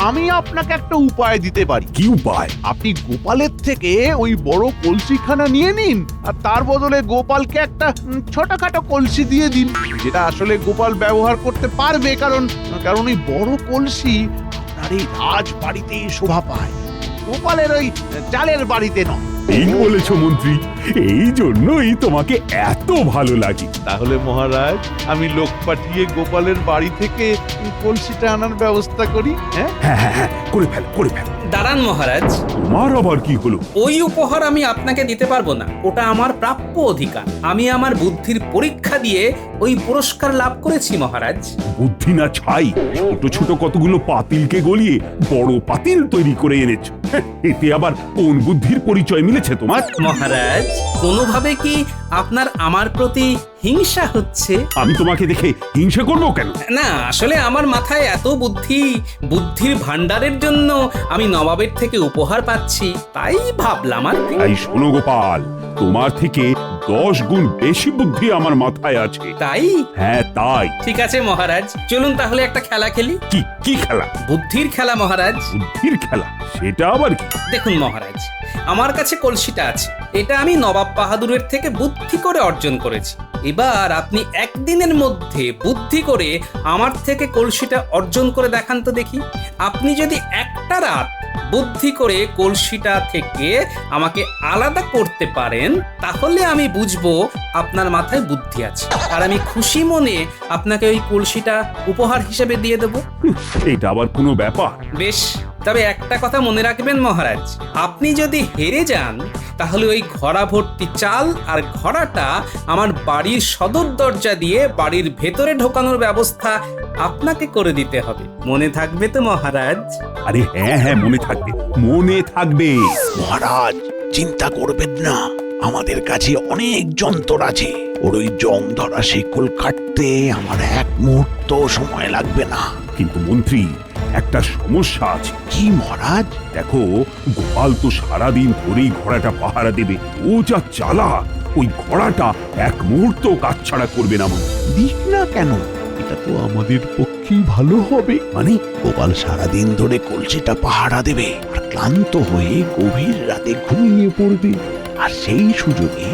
আমি আপনাকে একটা উপায় দিতে পারি। কি উপায়? আপনি গোপালের থেকে ওই বড় কলসিখানা নিয়ে নিন আর তার বদলে গোপালকে একটা ছোটখাটো কলসি দিয়ে দিন, যেটা আসলে গোপাল ব্যবহার করতে পারবে। কারণ ওই বড় কলসি আপনার এই রাজবাড়িতেই শোভা পায়, গোপালের ওই চালের বাড়িতে নয়। ঠিক বলেছ মন্ত্রী, এই জন্যই তোমাকে এত ভালো লাগে। তাহলে মহারাজ আমি লোক পাঠিয়ে গোপালের বাড়ি থেকে কলসিটা আনার ব্যবস্থা করি। হ্যাঁ হ্যাঁ হ্যাঁ হ্যাঁ, করে ফেল করে ফেল। দাঁড়ান মহারাজ, তোমার আবার কি হলো? ওই উপহার আমি আপনাকে দিতে পারবো না। ওটা আমার প্রাপ্য অধিকার। আমি আমার বুদ্ধির পরীক্ষা দিয়ে ওই পুরস্কার লাভ করেছি মহারাজ। বুদ্ধি না ছাই, ছোট ছোট কতগুলো পাতিলকে গলিয়ে বড় পাতিল তৈরি করে এনেছো। এতে আবার কোন বুদ্ধির পরিচয় মিলেছে তোমার? মহারাজ, কোনোভাবে কি আপনার আমার প্রতি হিংসা হচ্ছে? আমি তোমাকে দেখে হিংসা করবো কেন? না, আসলে আমার মাথায় এত বুদ্ধি, বুদ্ধির ভান্ডারের জন্য আমি নবাবের থেকে উপহার পাচ্ছি, তাই ভাবলাম আর কি। তাই শোনো গোপাল, তোমার থেকে 10 গুণ বেশি বুদ্ধি আমার মাথায় আছে। তাই? হ্যাঁ তাই। ঠিক আছে মহারাজ, চলুন তাহলে একটা খেলা খেলি। কি কি খেলা? বুদ্ধির খেলা মহারাজ। বুদ্ধির খেলা? সেটা আবার কি? দেখুন মহারাজ, আমার কাছে কলসিটা আছে। এটা আমি নবাব বাহাদুরের থেকে বুদ্ধি করে অর্জন করেছি। এবার আপনি একদিনের মধ্যে বুদ্ধি করে আমার থেকে কলসিটা অর্জন করে দেখান তো দেখি। আপনি যদি একটা রাত বুদ্ধি করে কলসিটা থেকে আমাকে আলাদা করতে পারেন, তাহলে আমি বুঝবো আপনার মাথায় বুদ্ধি আছে, আর আমি খুশি মনে আপনাকে ওই কলসিটা উপহার হিসেবে দিয়ে দেব। এটা আবার কোনো ব্যাপার? বেশ, তবে একটা কথা মনে রাখবেন মহারাজ, আপনি যদি হেরে যান তাহলে ওই ঘড়া ভর্তি চাল আর ঘড়াটা আমার বাড়ির সদর দরজা দিয়ে বাড়ির ভেতরে ঢোকানোর ব্যবস্থা আপনাকে করে দিতে হবে। মনে থাকবে তো মহারাজ? আরে হ্যাঁ হ্যাঁ, মনে থাকবে, মনে থাকবে। মহারাজ চিন্তা করবেন না, আমাদের কাছে অনেক যন্ত্র আছে। ওর ওই জং ধরা শিকল কাটতে আমার এক মুহূর্ত সময় লাগবে না। কিন্তু মন্ত্রী, একটা সমস্যা আছে। কি মহারাজ? দেখো, গোপাল তো সারাদিন ধরেই ঘোড়াটা পাহারা দেবে। ও যা চালাক, ওই ঘোড়াটা এক মুহূর্ত কাজ ছাড়া করবে না। দিক না কেন, এটা তো আমাদের পক্ষেই ভালো হবে। মানে গোপাল সারাদিন ধরে কলসিটা পাহারা দেবে আর ক্লান্ত হয়ে গভীর রাতে ঘুমিয়ে পড়বে, আর সেই সুযোগে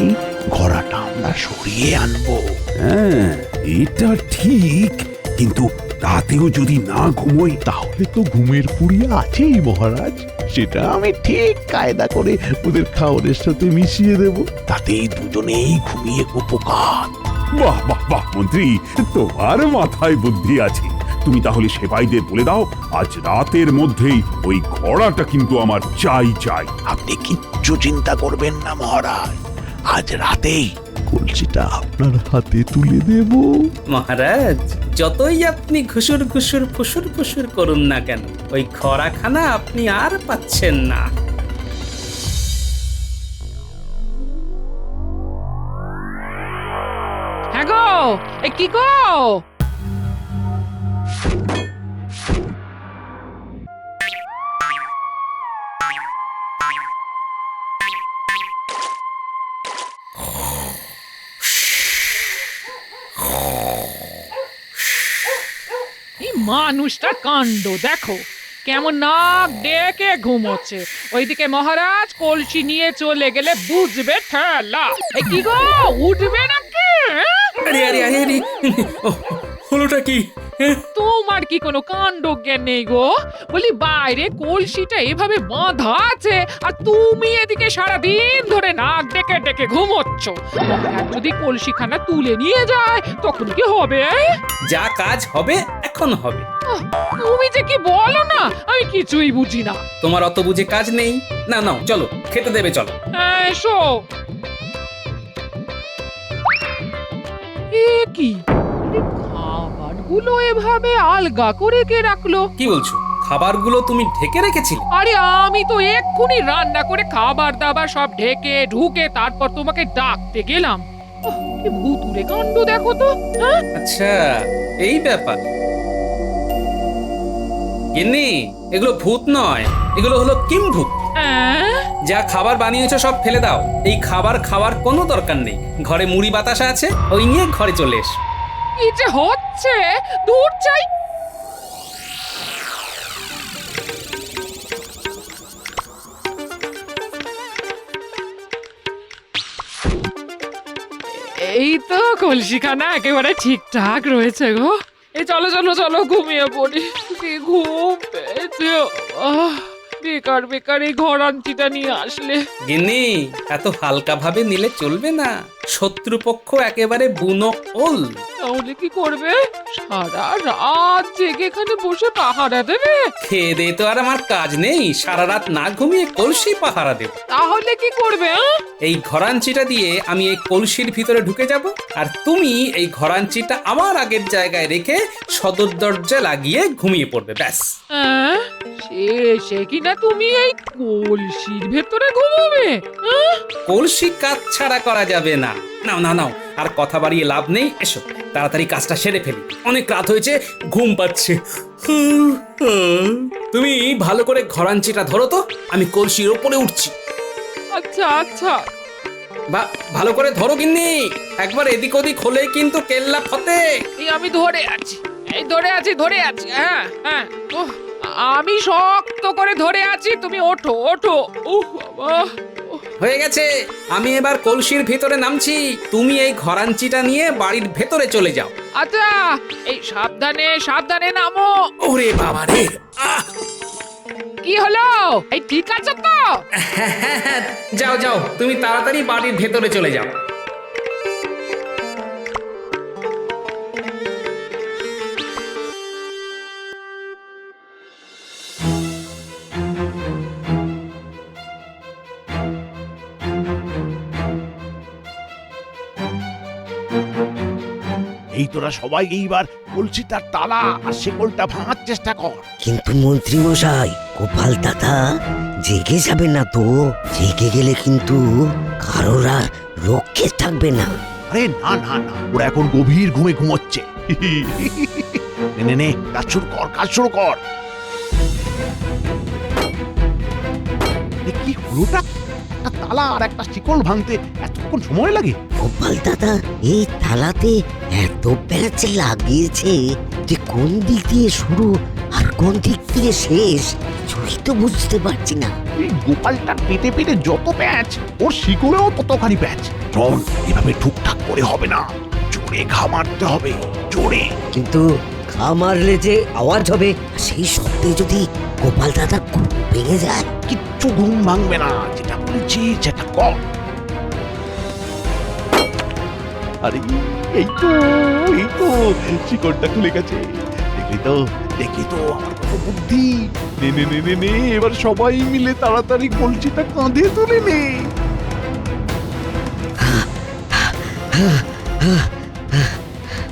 ঘোড়াটা আমরা সরিয়ে আনবো। হ্যাঁ, এটা ঠিক, কিন্তু রাতেও যদি না ঘুমোই তাহলে তো ঘুমের পুড়িয়া আছেই মহারাজ, সেটা আমি ঠিক কায়দা করে ওদের খাওয়ারের সাথে মিশিয়ে দেব, তাতেই দুজনেই ঘুমিয়ে উপকার। বাহ বাহ বাহ মন্ত্রী, তোমার মাথায় বুদ্ধি আছে। তুমি তাহলে সেপাইদের বলে দাও, আজ রাতের মধ্যেই ওই ঘোড়াটা কিন্তু আমার চাই চাই। আপনি কিচ্ছু চিন্তা করবেন না মহারাজ, আজ রাতেই কলসিটা আপনার হাতে তুলে দেব। মহারাজ, যতই আপনি ঘুষুর ঘুষুর ফুসুর ফুসুর করুন না কেন, ওই খড়াখানা আপনি আর পাচ্ছেন না। হ্যাঁ গো, এ কি গো? এই মানুষটার কাণ্ড দেখো, কেমন নাক ডেকে ঘুমোচ্ছে। ওইদিকে মহারাজ কলসি নিয়ে চলে গেলে বুঝবে ঠেলা। এই কি গো, উঠবে নাকি? আরে আরে আরে আরে, হলোটা কি? তোমার কি কোনো কাণ্ড জ্ঞান নেই গো? বলি বাইরে কলসিটা এভাবে বাঁধা আছে আর তুমি এদিকে সারাদিন ধরে নাক ডেকে ডেকে ঘুমোচ্ছ। মহারাজ যদি কলসিখানা তুলে নিয়ে যায় তখন কি হবে? যা কাজ হবে এখন হবে। তুমি যে কি বলো না, আমি কিছুই বুঝি না। তোমার অত বুঝে কাজ নেই। না নাও, চলো খেতে দেবে, চলো। এসো। এ কি, খাবারগুলো এভাবে আলগা করে কে রাখলো? কি বলছো? খাবারগুলো তুমি ঢেকে রেখেছিলে? আরে আমি তো এক্ষুনি রান্না করে খাবার দাবার সব ঢেকে ঢুকে তারপর তোমাকে ডাকতে গেলাম। কি ভুতুরে কাণ্ড দেখো তো। আচ্ছা, এই ব্যাপার। গিন্নি, এগুলো ভূত নয়, এগুলো হলো কিমভূত। যা খাবার বানিয়েছো সব ফেলে দাও। এই খাবার খাওয়ার কোনো দরকার নেই। ঘরে মুড়ি বাতাসা আছে, ওই নিয়ে ঘরে চলে এস। কি যে হচ্ছে, দূর চাই। এই তো কলসিখানা একেবারে ঠিকঠাক রয়েছে গো। এই চলো চলো চলো, ঘুমিয়ে পড়ি। কি ঘুম পেয়েছে। বেকার বেকার এই ঘরান্তিটা নিয়ে আসলে। গিন্নি, এত হালকা ভাবে নিলে চলবে না। শত্রুপক্ষ একেবারে বুনো ওল। তাহলে কি করবে? সারা রাত জেগে এখানে বসে পাহারা দেবে? খেয়ে দে তো আর আমার কাজ নেই, সারা রাত না ঘুমিয়ে কলসি পাহারা দেব। তাহলে কি করবে? এই ঘরাঞ্চিটা দিয়ে আমি এই কলসির ভিতরে ঢুকে যাব, আর তুমি এই ঘরাঞ্চিটা আমার আগের জায়গায় রেখে সদর দরজা লাগিয়ে ঘুমিয়ে পড়বে, ব্যাস। সে কিনা তুমি এই কলসির ভেতরে ঘুমোবে? কলসি কাজ ছাড়া করা যাবে না। নাও নাও নাও, আর কথা বাড়িয়ে লাভ নেই, এসো তাড়াতাড়ি কাজটা সেরে ফেলি। অনেক রাত হয়েছে, ঘুম পাচ্ছে। তুমি ভালো করে ঘরাঞ্চিটা ধরো তো, আমি কলসির ওপরে উঠছি। আচ্ছা আচ্ছা। বা ভালো করে ধরো গিন্নি, একবার এদিক ওদিক হলে কিন্তু কেল্লা ফতে। এই আমি ধরে আছি, এই ধরে আছি ধরে আছি। হ্যাঁ হ্যাঁ, আমি শক্ত করে ধরে আছি, তুমি ওঠো ওঠো। বাবা, হয়ে গেছে। আমি এবার কলসির ভিতরে নামছি, তুমি এই ঘরাঞ্চিটা নিয়ে বাড়ির ভেতরে চলে যাও। আচ্ছা, এই সাবধানে সাবধানে নামো। ওরে বাবা রে, আহ! কি হলো? এই ঠিক আছে তো? যাও যাও, তুমি তাড়াতাড়ি বাড়ির ভেতরে চলে যাও। এই তোরা সবাই এইবার কলসিটার তালা আর শেকলটা ভাঙার চেষ্টা কর। কিন্তু মন্ত্রী মশাই, গোপাল দাদা জেগে যাবে না তো? জেগে গেলে কিন্তু কারোর আর রক্ষে থাকবে না। আরে না না না, ওরা এখন গভীর ঘুমে ঘুমোচ্ছে। নে নে নে, কাজ শুরু কর, কাজ শুরু কর। কি হলোটা? একটা তালা আর একটা শিকল ভাঙতে এতক্ষণ সময় লাগে? গোপাল দাদা এই তালাতে এত প্যাঁচ লাগিয়েছে যে কোন দিক দিয়ে শুরু আর কোন দিক দিয়ে শেষ কিছুই তো বুঝতে পারছি না। এই গোপালটা পেটে পেটে যত প্যাঁচ, ওর শিকলেও ততখানি প্যাঁচ। চল, এভাবে ঠুকঠাক করে হবে না, জোরে ঘা মারতে হবে, জোরে। কিন্তু ঘা মারলে যে আওয়াজ হবে, সেই শব্দে যদি গোপাল দাদা ঘুম ভেঙে যায়। কিচ্ছু ঘুম ভাঙবে না, যেটা বলছি সেটা কর। আরে এই তো শিকড়টা খুলে গেছে। দেখলি তো আমার কত বুদ্ধি। নে নে নে নে নে, এবার সবাই মিলে তাড়াতাড়ি কলসিটা কাঁধে তুলে নে।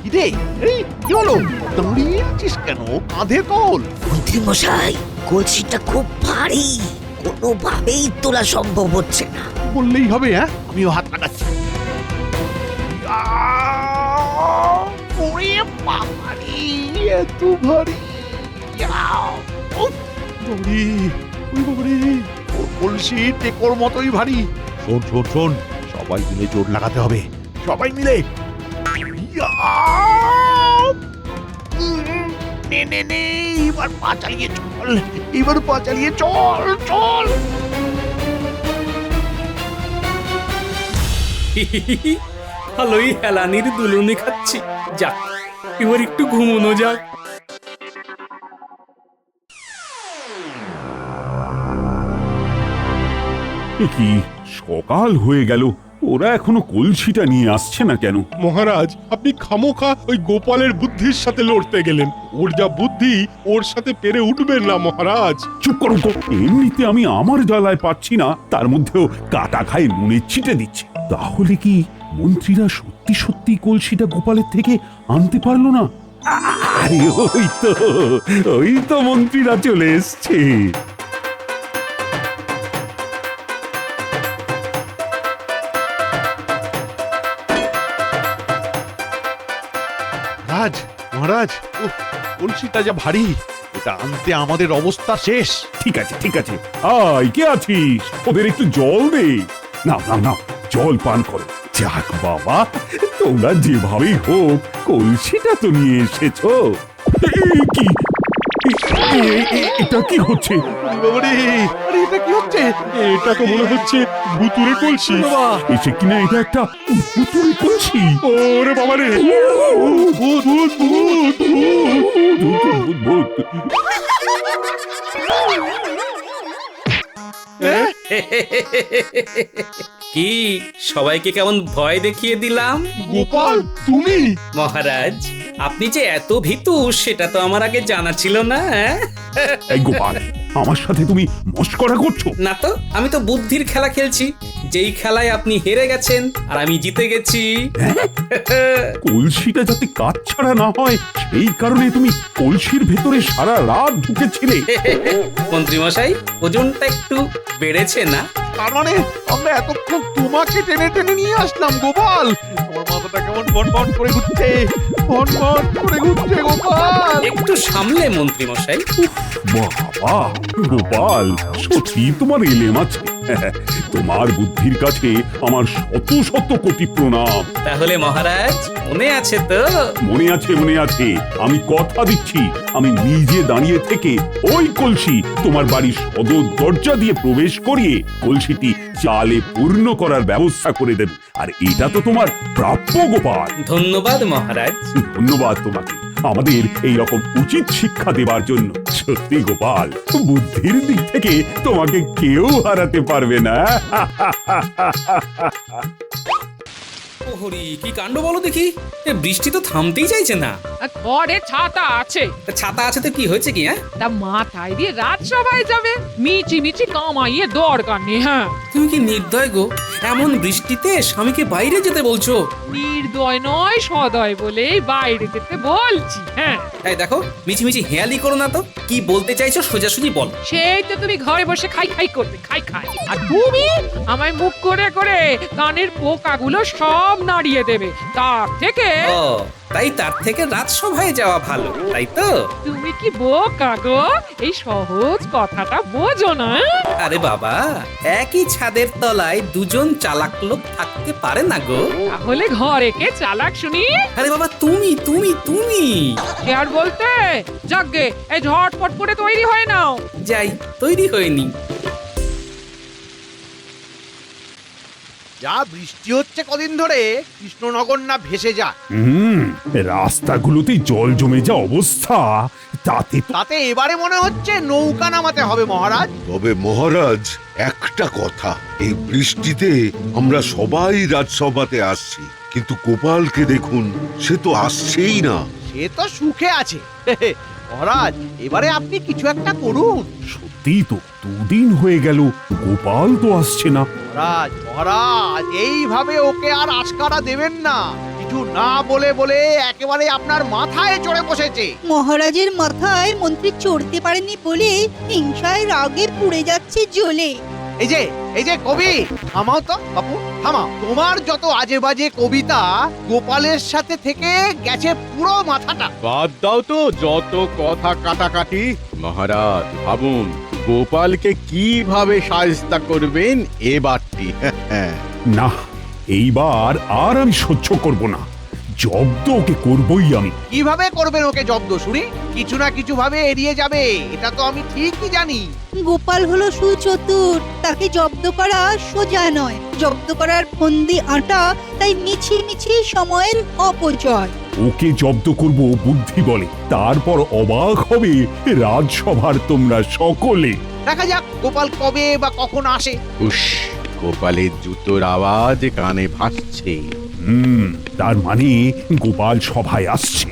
কিরে, এই কি হলো? দাঁড়িয়ে আছিস কেন? কাঁধে তোল। মন্ত্রী মশাই, কলসিটা খুব ভারী, কোনোভাবেই তোলা সম্ভব হচ্ছে না। বললেই হবে? হ্যাঁ, আমিও হাত লাগাচ্ছি। ওরে বাবারে, এত ভারী! কলসি টেকোর মতোই ভারী। শোন শোন শোন, সবাই মিলে জোর লাগাতে হবে, সবাই মিলে। নে নে নে, এবার পা চালিয়ে চল, এবার পা চালিয়ে চল চল। ভালোই হেলানির দুলুনি খাচ্ছি। যাক, এবার একটু ঘুমোনো যাক। কি সকাল হয়ে গেল, ওরা এখনো কলসিটা নিয়ে আসছে না কেন? মহারাজ, আপনি খামোখা ওই গোপালের বুদ্ধির সাথে লড়তে গেলেন। ওর যা বুদ্ধি, ওর সাথে পেরে উঠবেন না মহারাজ। চুপ করো তো, এমনিতে আমি আমার জ্বালায় পাচ্ছি না, তার মধ্যেও কাটা খায় নুনের ছিটে দিচ্ছে। তাহলে কি মন্ত্রীরা সত্যি সত্যি কলসিটা গোপালের থেকে আনতে পারলো না? আরে ওই তো মন্ত্রীরা চলে এসছে। মহারাজ, কলসিটা যা ভারী, এটা আনতে আমাদের অবস্থা শেষ। ঠিক আছে ঠিক আছে, আয় কে আছিস, ওদের একটু জল দে। না না না, জল পান করো। যাক বাবা, তোমরা যেভাবেই হোক কলসিটা তো নিয়ে এসেছো। কি এটা কি হচ্ছে? আরে এটা কি হচ্ছে? এটা তো মনে হচ্ছে ভুতুরে কলসি। এসে কিনা এটা একটা ভুতুরে কলসি। ওরে বাবা রে, ভূত ভূত ভূত ভূত। কি সবাইকে কেমন ভয় দেখিয়ে দিলাম? গোপাল, তুমি? মহারাজ, আপনি যে এত ভীতু সেটা তো আমার আগে জানা ছিল না। এই গোপাল, আমার সাথে তুমি মস্করা করছো? না তো, আমি তো বুদ্ধির খেলা খেলছি, যেই খেলায় আপনি হেরে গেছেন আর আমি জিতে গেছি। কলসিটা যাতে কাজ ছাড়া না হয় সেই কারণে তুমি কলসির ভেতরে সারা রাত ঢুকেছিলে। মন্ত্রী মশাই, ওজনটা একটু বেড়েছে না? তার মানে আমরা এতক্ষণ তোমাকে টেনে টেনে নিয়ে আসলাম গোপাল। তোমার মাথাটা কেমন বনবন করে ঘুরছে, বনবন করে ঘুরছে গোপাল। একটু সামলে মন্ত্রী মশাই। বাবা গোপাল, সত্যি তোমার এলেম আছে। তোমার বুদ্ধির কাছে আমার শত শত কোটি প্রণাম। তাহলে মহারাজ, মনে আছে তো? মনে আছে মনে আছে, আমি কথা দিচ্ছি, আমি নিজে দাঁড়িয়ে থেকে ওই কলসি তোমার বাড়ির সদর দরজা দিয়ে প্রবেশ করিয়ে কলসিটি চালে পূর্ণ করার ব্যবস্থা করে দেব। আর এটা তো তোমার প্রাপ্য গোপাল। ধন্যবাদ মহারাজ। ধন্যবাদ তোমাকে। আমাদের এই রকম উচিত শিক্ষা দেবার জন্য। সত্যি গোপাল, বুদ্ধির দিক থেকে তোমাকে কেউ হারাতে পারবে না। ওহরি কি কাণ্ড বলো দেখি, এ বৃষ্টি তো থামতেই চাইছে না। আর ঘরে ছাতা আছে, তা ছাতা আছে তো কি হয়েছে কি? হ্যাঁ, তা মাথায় দিয়ে রাজসভায় যাবে, মিচি মিচি কামাইয়ে দরকার নেই। হ্যাঁ, তুমি কি নির্দয় গো, এমন বৃষ্টিতে স্বামীকে বাইরে যেতে বলছো? নির্দয় নয় সদয় বলেই বাইরে যেতে বলছি। হ্যাঁ, এই দেখো, মিছিমিছি হেয়ালি করো না তো, কি বলতে চাইছো সোজাসুজি বলো। সেই তো তুমি ঘরে বসে খাই খাই করবে, খাই খাই, আর তুমি আমায় মুখ করে করে কানের পোকাগুলো সব নাড়িয়ে দেবে। তার থেকে ও তাই, তার থেকে রাজসভায় যাওয়া ভালো, তাই তো? তুমি কি বোকা গো, এই সহজ কথাটা বোঝো না? আরে বাবা, একই ছাদের তলায় দুজন চালাক লোক থাকতে পারে না গো। তাহলে ঘরে কে চালাক শুনি? আরে বাবা, তুমি তুমি তুমি সে আর বলতে, যাকগে এই ঝটপট করে তৈরি হয়ে নাও। যাই, তৈরি হয়নি। যা বৃষ্টি হচ্ছে কদিন ধরে, কৃষ্ণনগর না ভেসে যায়। রাস্তাগুলোতে জল জমে যা অবস্থা, তাতে তো তাতে এবারে মনে হচ্ছে নৌকা নামাতে হবে মহারাজ। তবে মহারাজ, একটা কথা, এই বৃষ্টিতে আমরা সবাই রাজসভাতে আসছি, কিন্তু গোপালকে দেখুন, সে তো আসছেই না। সে তো সুখে আছে। মহারাজ, এবারে আপনি কিছু একটা করুন। সত্যি তো, দুদিন হয়ে গেল গোপাল তো আসছে না। মহারাজ, মহারাজ, এইভাবে ওকে আর আশকারা দেবেন না। কিছু না বলে বলে একেবারে আপনার মাথায় চড়ে বসেছে। মহারাজের মাথায় মন্ত্রী চড়তে পারেনি বলে হিংসায় রাগে পুড়ে যাচ্ছে জ্বলে। এই যে কবি, থামাও তো বাপু, থামাও। তোমার যত আজে বাজে কবিতা, গোপালের সাথে থেকে গেছে পুরো মাথাটা। বাদ দাও তো যত কথা কাটাকাটি। মহারাজ ভাবুন, গোপালকে কিভাবে সাজতা করবেন এবারটি। না, এইবার আর আমি সহ্য করব না, জব্দ ওকে করবই আমি। কিভাবে করবেন ওকে জব্দ শুনি? কিছু না কিছু ভাবে এড়িয়ে যাবে, এটা তো আমি ঠিকই জানি। গোপাল হলো সুচতুর, তাকে জব্দ করা সোজা নয়। জব্দ করার ফন্দি আটা, তাই মিছি মিছি সময়ের অপচয়। ওকে জব্দ করব বুদ্ধি বলে, তারপর অবাক হবে রাজসভার তোমরা সকলে। দেখা যাক গোপাল কবে বা কখন আসে। উস, গোপালের জুতোর আওয়াজ কানে ভাসছে। তার মানে গোপাল সভায় আসছে।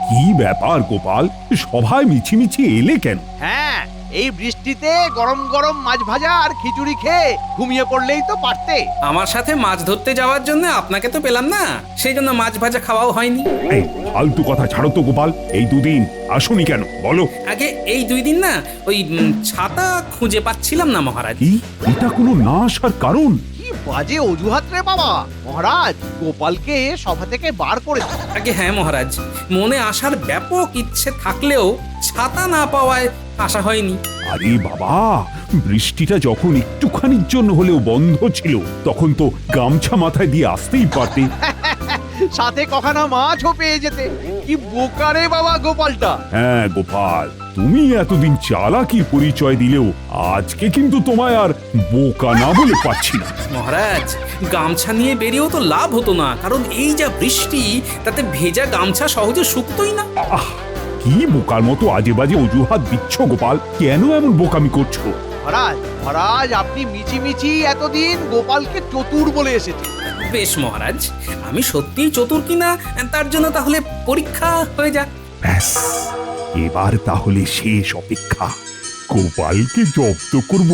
কি ব্যাপার গোপাল, সভায় মিছিমিছি এলে কেন? হ্যাঁ, এই বৃষ্টিতে গরম গরম মাছ ভাজা আর খিচুড়ি খেয়ে ঘুমিয়ে পড়লেই তো পারতে। আমার সাথে মাছ ধরতে যাওয়ার জন্য আপনাকে তো পেলাম না, সেই জন্য মাছ ভাজা খাওয়াও হয়নি। এই ফালতু কথা ছাড়ো তো গোপাল, এই দুদিন আসুনি কেন বলো? আগে এই 2 দিন না, ওই ছাতা খুঁজে পাচ্ছিলাম না মহারাজ। কি, এটা কোনো না আসার কারণ? কি বাজে অজুহাত রে বাবা। মহারাজ, গোপালকে সভা থেকে বার করে দিন। আগে হ্যাঁ মহারাজ, মনে আসার ব্যাপক ইচ্ছে থাকলেও ছাতা না পাওয়ায় আসা হয়নি। আরে বাবা, বৃষ্টিটা যখন একটুখানির জন্য হলেও বন্ধ ছিল, তখন তো গামছা মাথায় দিয়ে আসতেই পারতে। সাথে কখানা মাছও পেয়ে যেতে। কি বোকা রে বাবা গোপালটা। হ্যাঁ গোপাল, তুমি এতদিন চালাকির পরিচয় দিলেও আজকে কিন্তু তোমায় আর বোকা না বলে পাচ্ছি না। মহারাজ, গামছা নিয়ে বেরিয়েও তো লাভ হতো না, কারণ এই যা বৃষ্টি, তাতে ভেজা গামছা সহজে শুকতোই না। আহ, কি বোকার মতো আজে বাজে অজুহাত দিচ্ছ গোপাল, কেন এমন বোকামি করছো? মহারাজ, মহারাজ, আপনি মিছিমিছি এতদিন গোপালকে চতুর বলে এসেছেন। বেশ মহারাজ, আমি সত্যিই চতুর কিনা তার জন্য তাহলে পরীক্ষা হয়ে যাক। ব্যাস, এবার তাহলে শেষ অপেক্ষা। গোপালকে জব্দ করব,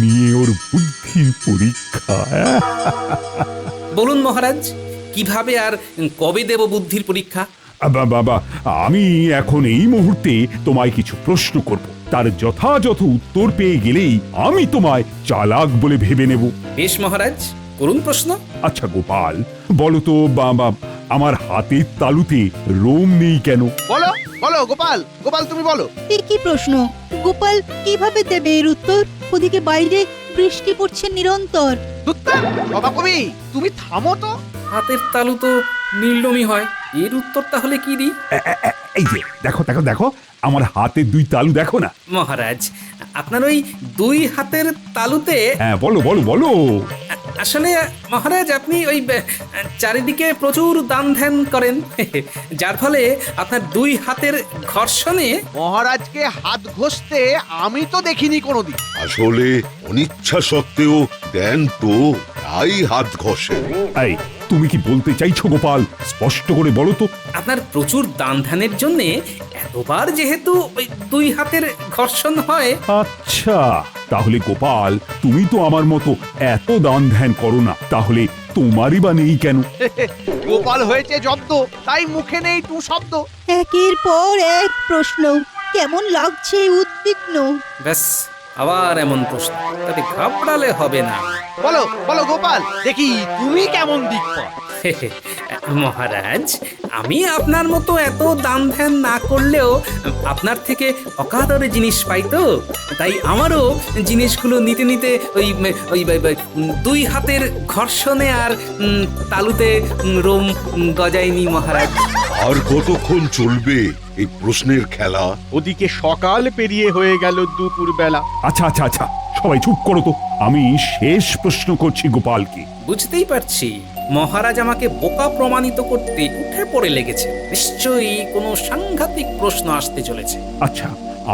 নিয়ে ওর বুদ্ধির পরীক্ষা। বলুন মহারাজ, কিভাবে আর কবে দেব বুদ্ধির পরীক্ষা? বাবা, আমি এখন এই মুহূর্তে তোমায় কিছু প্রশ্ন করব, তার যথাযথ উত্তর পেয়ে গেলেই আমি তোমায় চালাক বলে ভেবে নেব। বেশ মহারাজ, করুন প্রশ্ন। আচ্ছা গোপাল, বলো তো বাবা, আমার হাতের তালুতে রোম নেই কেন? বলো বলো গোপাল, গোপাল তুমি বলো। কি প্রশ্ন? গোপাল কিভাবে দেবে এর উত্তর? ওদিকে বাইরে বৃষ্টি পড়ছে নিরন্তর। বাবা কবি, তুমি থামো তো। হাতের তালু তো নীলনমি হয়, এর উত্তর তাহলে কি দিই? এই যে দেখো দেখো দেখো, আমার হাতের 2 তালু দেখো না। মহারাজ, আপনার ওই 2 হাতের তালুতে হ্যাঁ বলো বলো বলো। আসলে মহারাজ আপনি ওই চারিদিকে প্রচুর দান ধ্যান করেন যার ফলে আপনার 2 হাতের ঘর্ষণে মহারাজকে হাত ঘষতে আমি তো দেখিনি কোনোদিন। আসলে অনিচ্ছা সত্ত্বেও দেন তো, তাই হাত ঘষে। এই তুমি কি বলতে চাইছো গোপাল? স্পষ্ট করে বলো তো। আপনার প্রচুর দান ধ্যানের জন্যে এতবার যেহেতু ওই 2 হাতের ঘর্ষণ হয়। আচ্ছা, তাহলে গোপাল তুমি তো আমার মতো এত দান ধ্যান করো না, তাহলে তোমারই বা নেই কেন? গোপাল হয়েছে জব্দ, তাই মুখে নেই টু শব্দ। একের পর এক প্রশ্ন, কেমন লাগছে উদ্বিগ্ন। ব্যাস আবার এমন প্রশ্ন, তবে ঘাবড়ালে হবে না। বলো বলো গোপাল, দেখি তুমি কেমন দিক পাও। মহারাজ, আমি আপনার মতো এত দান ধ্যান না করলেও আপনার থেকে অকাতরে জিনিস পাই তো, তাই আমারও জিনিসগুলো নিতে নিতে ওই ওই 2 হাতের ঘর্ষণে আর তালুতে রোম গজায়নি মহারাজ। আর কতক্ষণ চলবে এই প্রশ্নের খেলা? ওদিকে সকাল পেরিয়ে হয়ে গেল দুপুর বেলা। আচ্ছা আচ্ছা আচ্ছা, সবাই চুপ করো তো, আমি শেষ প্রশ্ন করছি গোপালকে। বুঝতেই পারছি মহারাজ আমাকে বোকা প্রমাণিত করতে উঠে পড়ে লেগেছে। নিশ্চয়ই কোনো সাংঘাতিক প্রশ্ন আসতে চলেছে। আচ্ছা,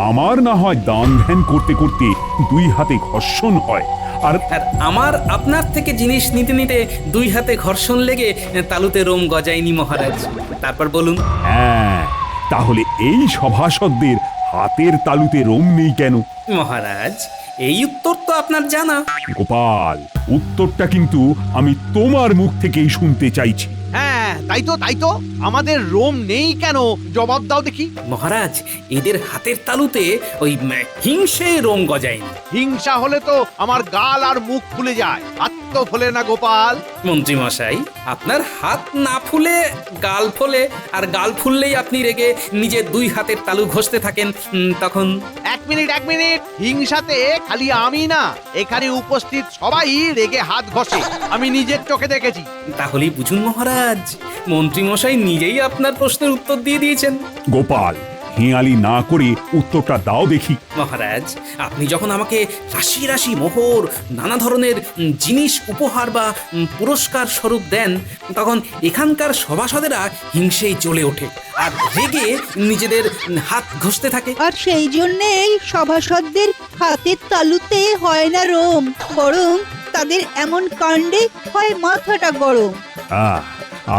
আমার না হয় দান ধ্যান করতে করতে 2 হাতে ঘর্ষণ হয়, আর আর আমার আপনার থেকে জিনিস নিতে নিতে 2 হাতে ঘর্ষণ লেগে তালুতে রোম গজায়নি মহারাজ। তারপর বলুন। হ্যাঁ, তাহলে এই সভাসদদের হাতের তালুতে রোম নেই কেন? মহারাজ, এই উত্তর তো আপনার জানা। গোপাল, উত্তরটা কিন্তু আমি তোমার মুখ থেকেই শুনতে চাইছি। হ্যাঁ তাই তো আমাদের রোম নেই কেন, জবাব দাও দেখি। মহারাজ, এদের হাতের তালুতে ওই হিংসে রোম গজায়নি। হিংসা হলে তো আমার গাল আর মুখ ফুলে যায়, হাত তো ফোলে না গোপাল। মন্ত্রী মশাই, আপনার হাত না ফুলে গাল ফোলে, আর গাল ফুললেই আপনি রেগে নিজের 2 হাতের তালু ঘষতে থাকেন। তখন এক মিনিট, হিংসাতে খালি আমি না, এখানে উপস্থিত সবাই রেগে হাত ঘষে, আমি নিজের চোখে দেখেছি। তাহলেই বুঝুন মহারাজ, মন্ত্রী মশাই নিজেই আপনার প্রশ্নের উত্তর দিয়ে দিয়েছেন। গোপাল, হেঁয়ালি না করে উত্তরটা দাও দেখি। মহারাজ, আপনি যখন আমাকে রাশি রাশি মোহর, নানা ধরনের জিনিস উপহার বা পুরস্কার স্বরূপ দেন, তখন এখানকার সভাসদেরা হিংসেই জ্বলে ওঠে আর রেগে নিজেদের হাত ঘষতে থাকে। আর সেই জন্যেই সভাসদদের হাতের তালুতে হয় না রোম, বরং তাদের এমন কাণ্ডে হয় মাথাটা গরম।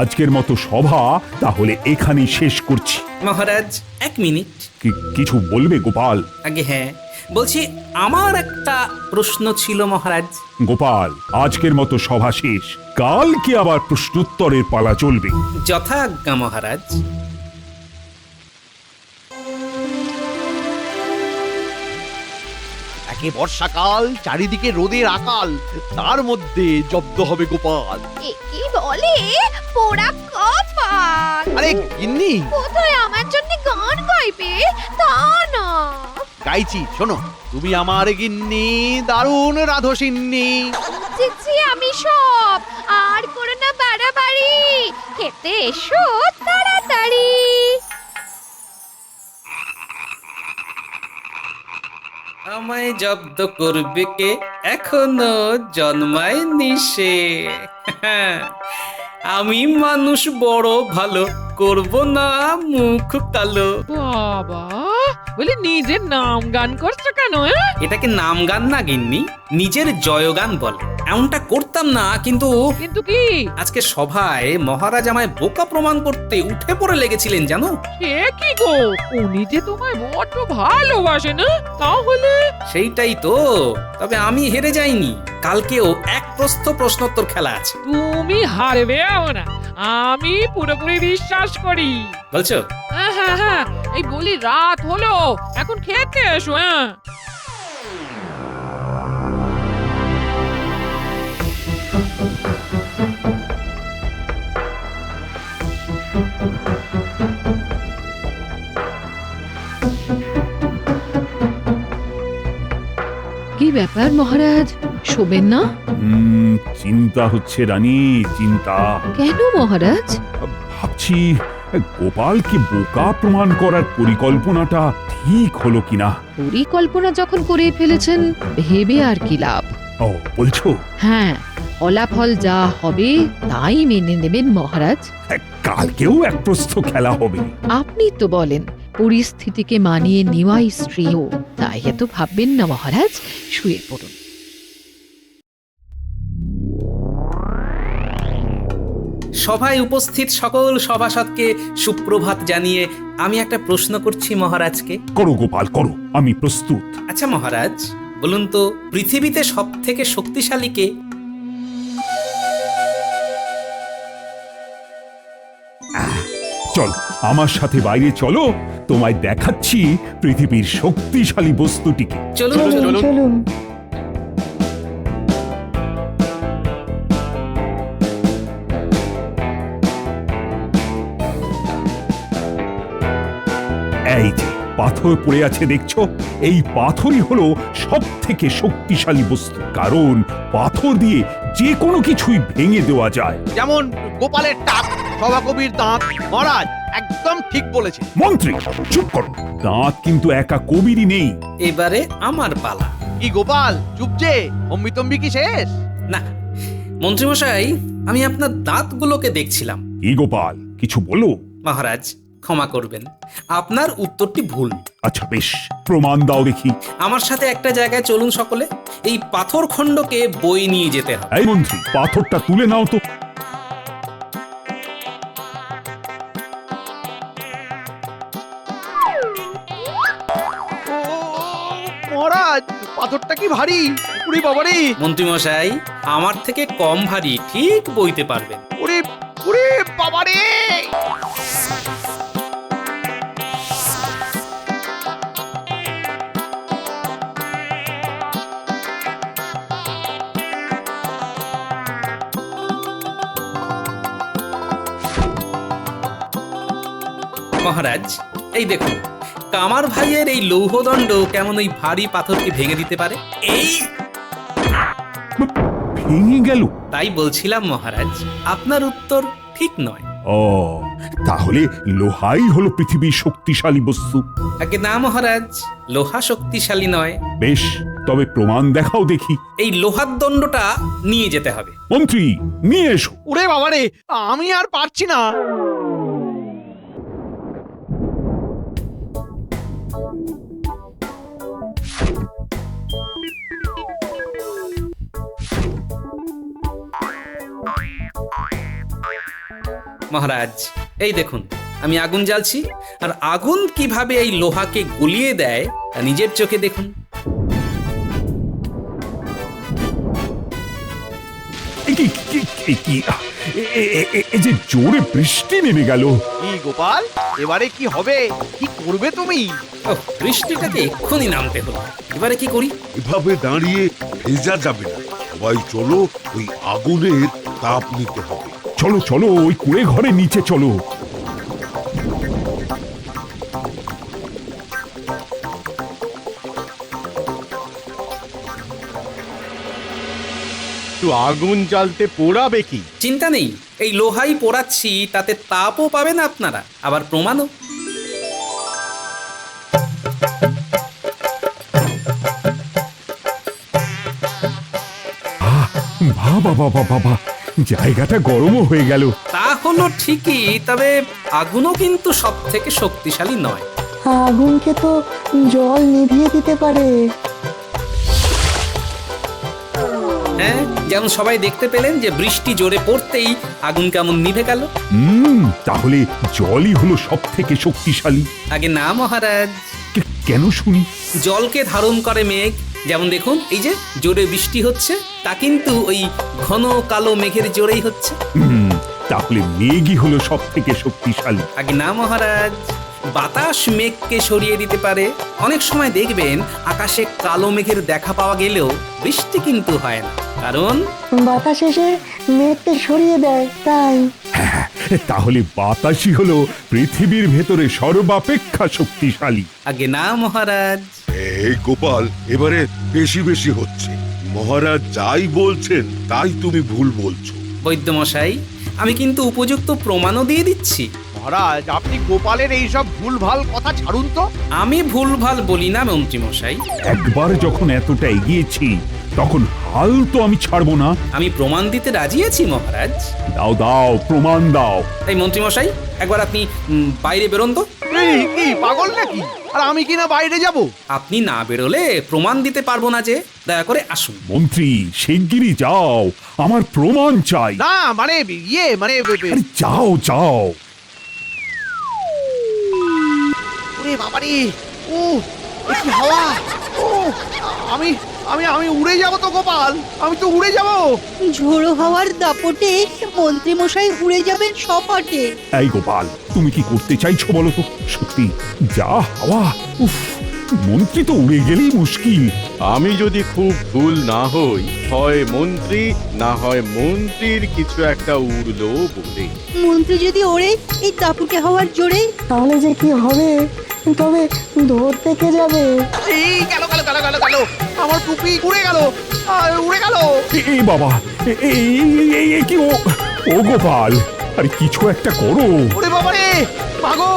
আজকের মতো সভা তাহলে এখানেই শেষ করছি। মহারাজ, 1 মিনিট। কিছু বলবে গোপাল? আগে হ্যাঁ, বলছি আমার একটা প্রশ্ন ছিল মহারাজ। গোপাল, আজকের মতো সভা শেষ, কালকে আবার প্রশ্নোত্তরের পালা চলবে। যথাজ্ঞা মহারাজ। একে বর্ষাকাল, চারিদিকে রোদের আকাল, তার মধ্যে জব্দ হবে গোপাল। কি বলে পোড়া কপাল। আরে গিন্নি, কোথায় আমার জন্য গান গাইবে? তা না, গাইছি শোনো। তুমি আমার গিন্নি, দারুণ রাধসিন্নি। বুঝেছি আমি সব, আর করো না বাড়াবাড়ি, খেতে এসো তাড়াতাড়ি। আমায় জব্দ করবে কে, এখনো জন্মায়নি সে। আমি মানুষ বড় ভালো, করব না মুখ কালো। বাবা, বলি নিজের নাম গান করছো কেন? এটাকে নাম গান না গিন্নি, নিজের জয়গান বলে। এমনটা করতাম না, কিন্তু কি আজকে সভায় মহারাজ আমায় বোকা প্রমাণ করতে উঠে পড়ে লেগেছিলেন জানো। সে কি গো, উনি যে তোমায় বড্ড ভালোবাসে না? তাহলে সেইটাই তো, তবে আমি হেরে যাইনি। কালকেও এক প্রশ্নোত্তর খেলা আছে। তুমি হারবে না, আমি পুরোপুরি বিশ্বাস করি। বলছো? হ্যাঁ, এই বলি রাত হলো, এখন খেতে এসো। হ্যাঁ, কি ব্যাপার মহারাজ, শোবেন না? চিন্তা হচ্ছে রানী, চিন্তা। কেন মহারাজ? ভাবছি গোপালকে বোকা প্রমাণ করার পরিকল্পনাটা ঠিক হলো কিনা। পরিকল্পনা যখন করে ফেলেছেন ভেবে আর কি লাভ। ও বলছো? হ্যাঁ, ফলাফল যা হবে তাই মেনে নেবেন মহারাজ। কালকেও এক প্রস্থ খেলা হবে। আপনি তো বলেন পরিস্থিতিকে মানিয়ে নেওয়াই শ্রেয়, তাই এত ভাববেন না মহারাজ, শুয়ে পড়ুন। সভায় উপস্থিত সকল সভাসদকে সুপ্রভাত জানিয়ে আমি একটা প্রশ্ন করছি মহারাজকে। করো গোপাল করো, আমি প্রস্তুত। আচ্ছা মহারাজ, বলুন তো পৃথিবীতে সব থেকে শক্তিশালী কে? চল আমার সাথে বাইরে চলো, তোমায় দেখাচ্ছি পৃথিবীর শক্তিশালী বস্তুটিকে। চলুন চলুন। এই যে পাথর পড়ে আছে দেখছো, এই পাথরই হলো সব থেকে শক্তিশালী বস্তু, কারণ পাথর দিয়ে যে কোনো কিছুই ভেঙে দেওয়া যায়। যেমন গোপালের টাক, সভাকবির দাঁত। মহারাজ একদম ঠিক বলেছে। মন্ত্রী চুপ করো, দাঁত কিন্তু একা কবিরই নেই। এবারে আমার পালা। কি গোপাল চুপ যে, অম্বিতম্বি কি শেষ? না মন্ত্রীমশাই, আমি আপনার দাঁতগুলোকে দেখছিলাম। কি গোপাল, কিছু বলো। মহারাজ ক্ষমা করবেন, আপনার উত্তরটি ভুল। আচ্ছা বেশ, প্রমাণ দাও দেখি। আমার সাথে একটা জায়গায় চলুন সকলে, এই পাথর খণ্ডকে বই নিয়ে যেতে হবে। এই মন্ত্রী, পাথরটা তুলে নাও তো। মহারাজ পাথরটা কি ভারী! ওরে বাবারে! মন্ত্রীমশাই, আমার থেকে কম ভারী, ঠিক বইতে পারবেন। ওরে ওরে বাবারে! মহারাজ এই দেখুন, কামার ভাইয়ের এই লৌহদণ্ড কেমন ওই ভারী পাথরকে ভেঙে দিতে পারে। এই ভেঙে গেল? তাই বলছিলাম মহারাজ, আপনার উত্তর ঠিক নয়। ও, তাহলে লোহাই হলো পৃথিবীর শক্তিশালী বস্তু? আগে না মহারাজ, লোহা শক্তিশালী নয়। বেশ, তবে প্রমাণ দেখাও দেখি। এই লোহার দণ্ডটা নিয়ে যেতে হবে। মন্ত্রী নিয়ে এসো। ওরে বাবারে, আমি আর পারছি না। মহারাজ এই দেখুন, আমি আগুন জ্বালছি, আর আগুন কিভাবে এই লোহাকে গলিয়ে দেয় তা নিজের চোখে দেখুন। এই যে জোরে বৃষ্টি নেমে গেল। কি গোপাল, এবারে কি হবে? কি করবে তুমি? বৃষ্টিটাকে এক্ষুনি নামতে হলো, এবারে কি করি? এভাবে দাঁড়িয়ে ভেজা যাবে না, সবাই চলো, ওই আগুনের তাপ নিতে হবে। চলো চলো, ওই কুড়ে ঘরে নিচে চলো। তো আগুন জ্বালতে পোড়াবে কি? চিন্তা নেই, এই লোহাই পোড়াচ্ছি, তাতে তাপও পাবেন আপনারা, আবার প্রমাণও। বাবা বাবা বাবা, জায়গাটা গরমও হয়ে গেল। তা হলো ঠিকই, তবে আগুনও কিন্তু সব থেকে শক্তিশালী নয়। আগুনকে তো জল নিভিয়ে দিতে পারে। হ্যাঁ, যেমন সবাই দেখতে পেলেন যে বৃষ্টি জোরে পড়তেই আগুন কেমন নিভে গেল। তাহলে জলই হলো সব থেকে শক্তিশালী? আগে না মহারাজ। কেন শুনি? জলকে ধারণ করে মেঘ, যেমন দেখুন এই যে জোরে বৃষ্টি হচ্ছে, তা কিন্তু ওই ঘন কালো মেঘের জোরেই হচ্ছে। তাহলে মেঘই হলো সব থেকে শক্তিশালী? আগে না মহারাজ, বাতাস মেঘকে সরিয়ে দিতে পারে। অনেক সময় দেখবেন আকাশে কালো মেঘের দেখা পাওয়া গেলেও বৃষ্টি কিন্তু হয় না, কারণ বাতাস এসে মেঘকে সরিয়ে দেয়, তাই। তাহলে বাতাসই হলো পৃথিবীর ভেতরে সর্বাপেক্ষা শক্তিশালী? আগে না মহারাজ। এই গোপাল, এবারে বেশি বেশি হচ্ছে। মহারাজ যাই বলছেন তাই তুমি ভুল বলছো। বৈদ্যমশাই, আমি কিন্তু উপযুক্ত প্রমাণও দিয়ে দিচ্ছি। মহারাজ আপনি গোপালের এইসব ভুলভাল কথা ছাড়ুন তো। আমি ভুলভাল বলি না মন্ত্রী মশাই। একবার যখন এতটা এগিয়েছি তখন হাল তো আমি ছাড়বো না। আমি প্রমাণ দিতে রাজি আছি মহারাজ। দাও দাও প্রমাণ দাও। এই মন্ত্রী মশাই একবার আপনি বাইরে বেরোন তো। এই কি পাগল নাকি? আর আমি কিনা বাইরে যাব? আপনি না বেরোলে প্রমাণ দিতে পারবো না যে, দয়া করে আসুন। মন্ত্রী শিগগিরই যাও, আমার প্রমাণ চাই। না মানে মানে আরে যাও যাও। ওরে বাবারে, ও এ কি হাওয়া! ও আমি আমি আমি উড়ে যাব তো গোপাল, আমি তো উড়ে যাব। ঝোড়ো হাওয়ার দাপটে মন্ত্রী মশাই উড়ে যাবেন সপাটে। এই গোপাল তুমি কি করতে চাইছো বলো তো? সত্যি যা হাওয়া, উফ, মন্ত্রী তো উড়ে গেলেই মুশকিল। আমি যদি খুব ভুল না হই, হয় মন্ত্রী না হয় মন্ত্রীর কিছু একটা উড়লো বলে। মন্ত্রী যদি ওড়ে এই দাপুটে হাওয়ার জোরে, তাহলে যে কি হবে, তবে ধরতে কে যাবে? এই গেল গেল গেল গেল গেল, আমার টুপি উড়ে গেল, উড়ে গেল। এই বাবা, এই কি ও গোপাল, আরে কিছু একটা করো। ওরে বাবারে, মাগো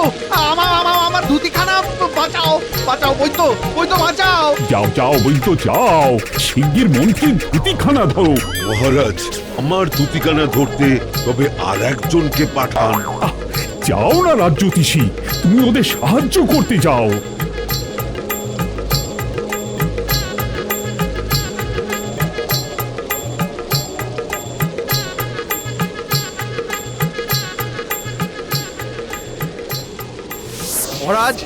আমার ধুতিখানা বাঁচাও, বাঁচাও বৈদ্য, বৈদ্য বাঁচাও। যাও যাও বলতো যাও, শিগগির মন্ত্রীর ধুতিখানা ধরো। মহারাজ আমার দুতিকানা ধরতে তবে আর একজনকে পাঠান। যাও না রাজ্যতীষী, তুমি ওদের সাহায্য করতে যাও। মহারাজ,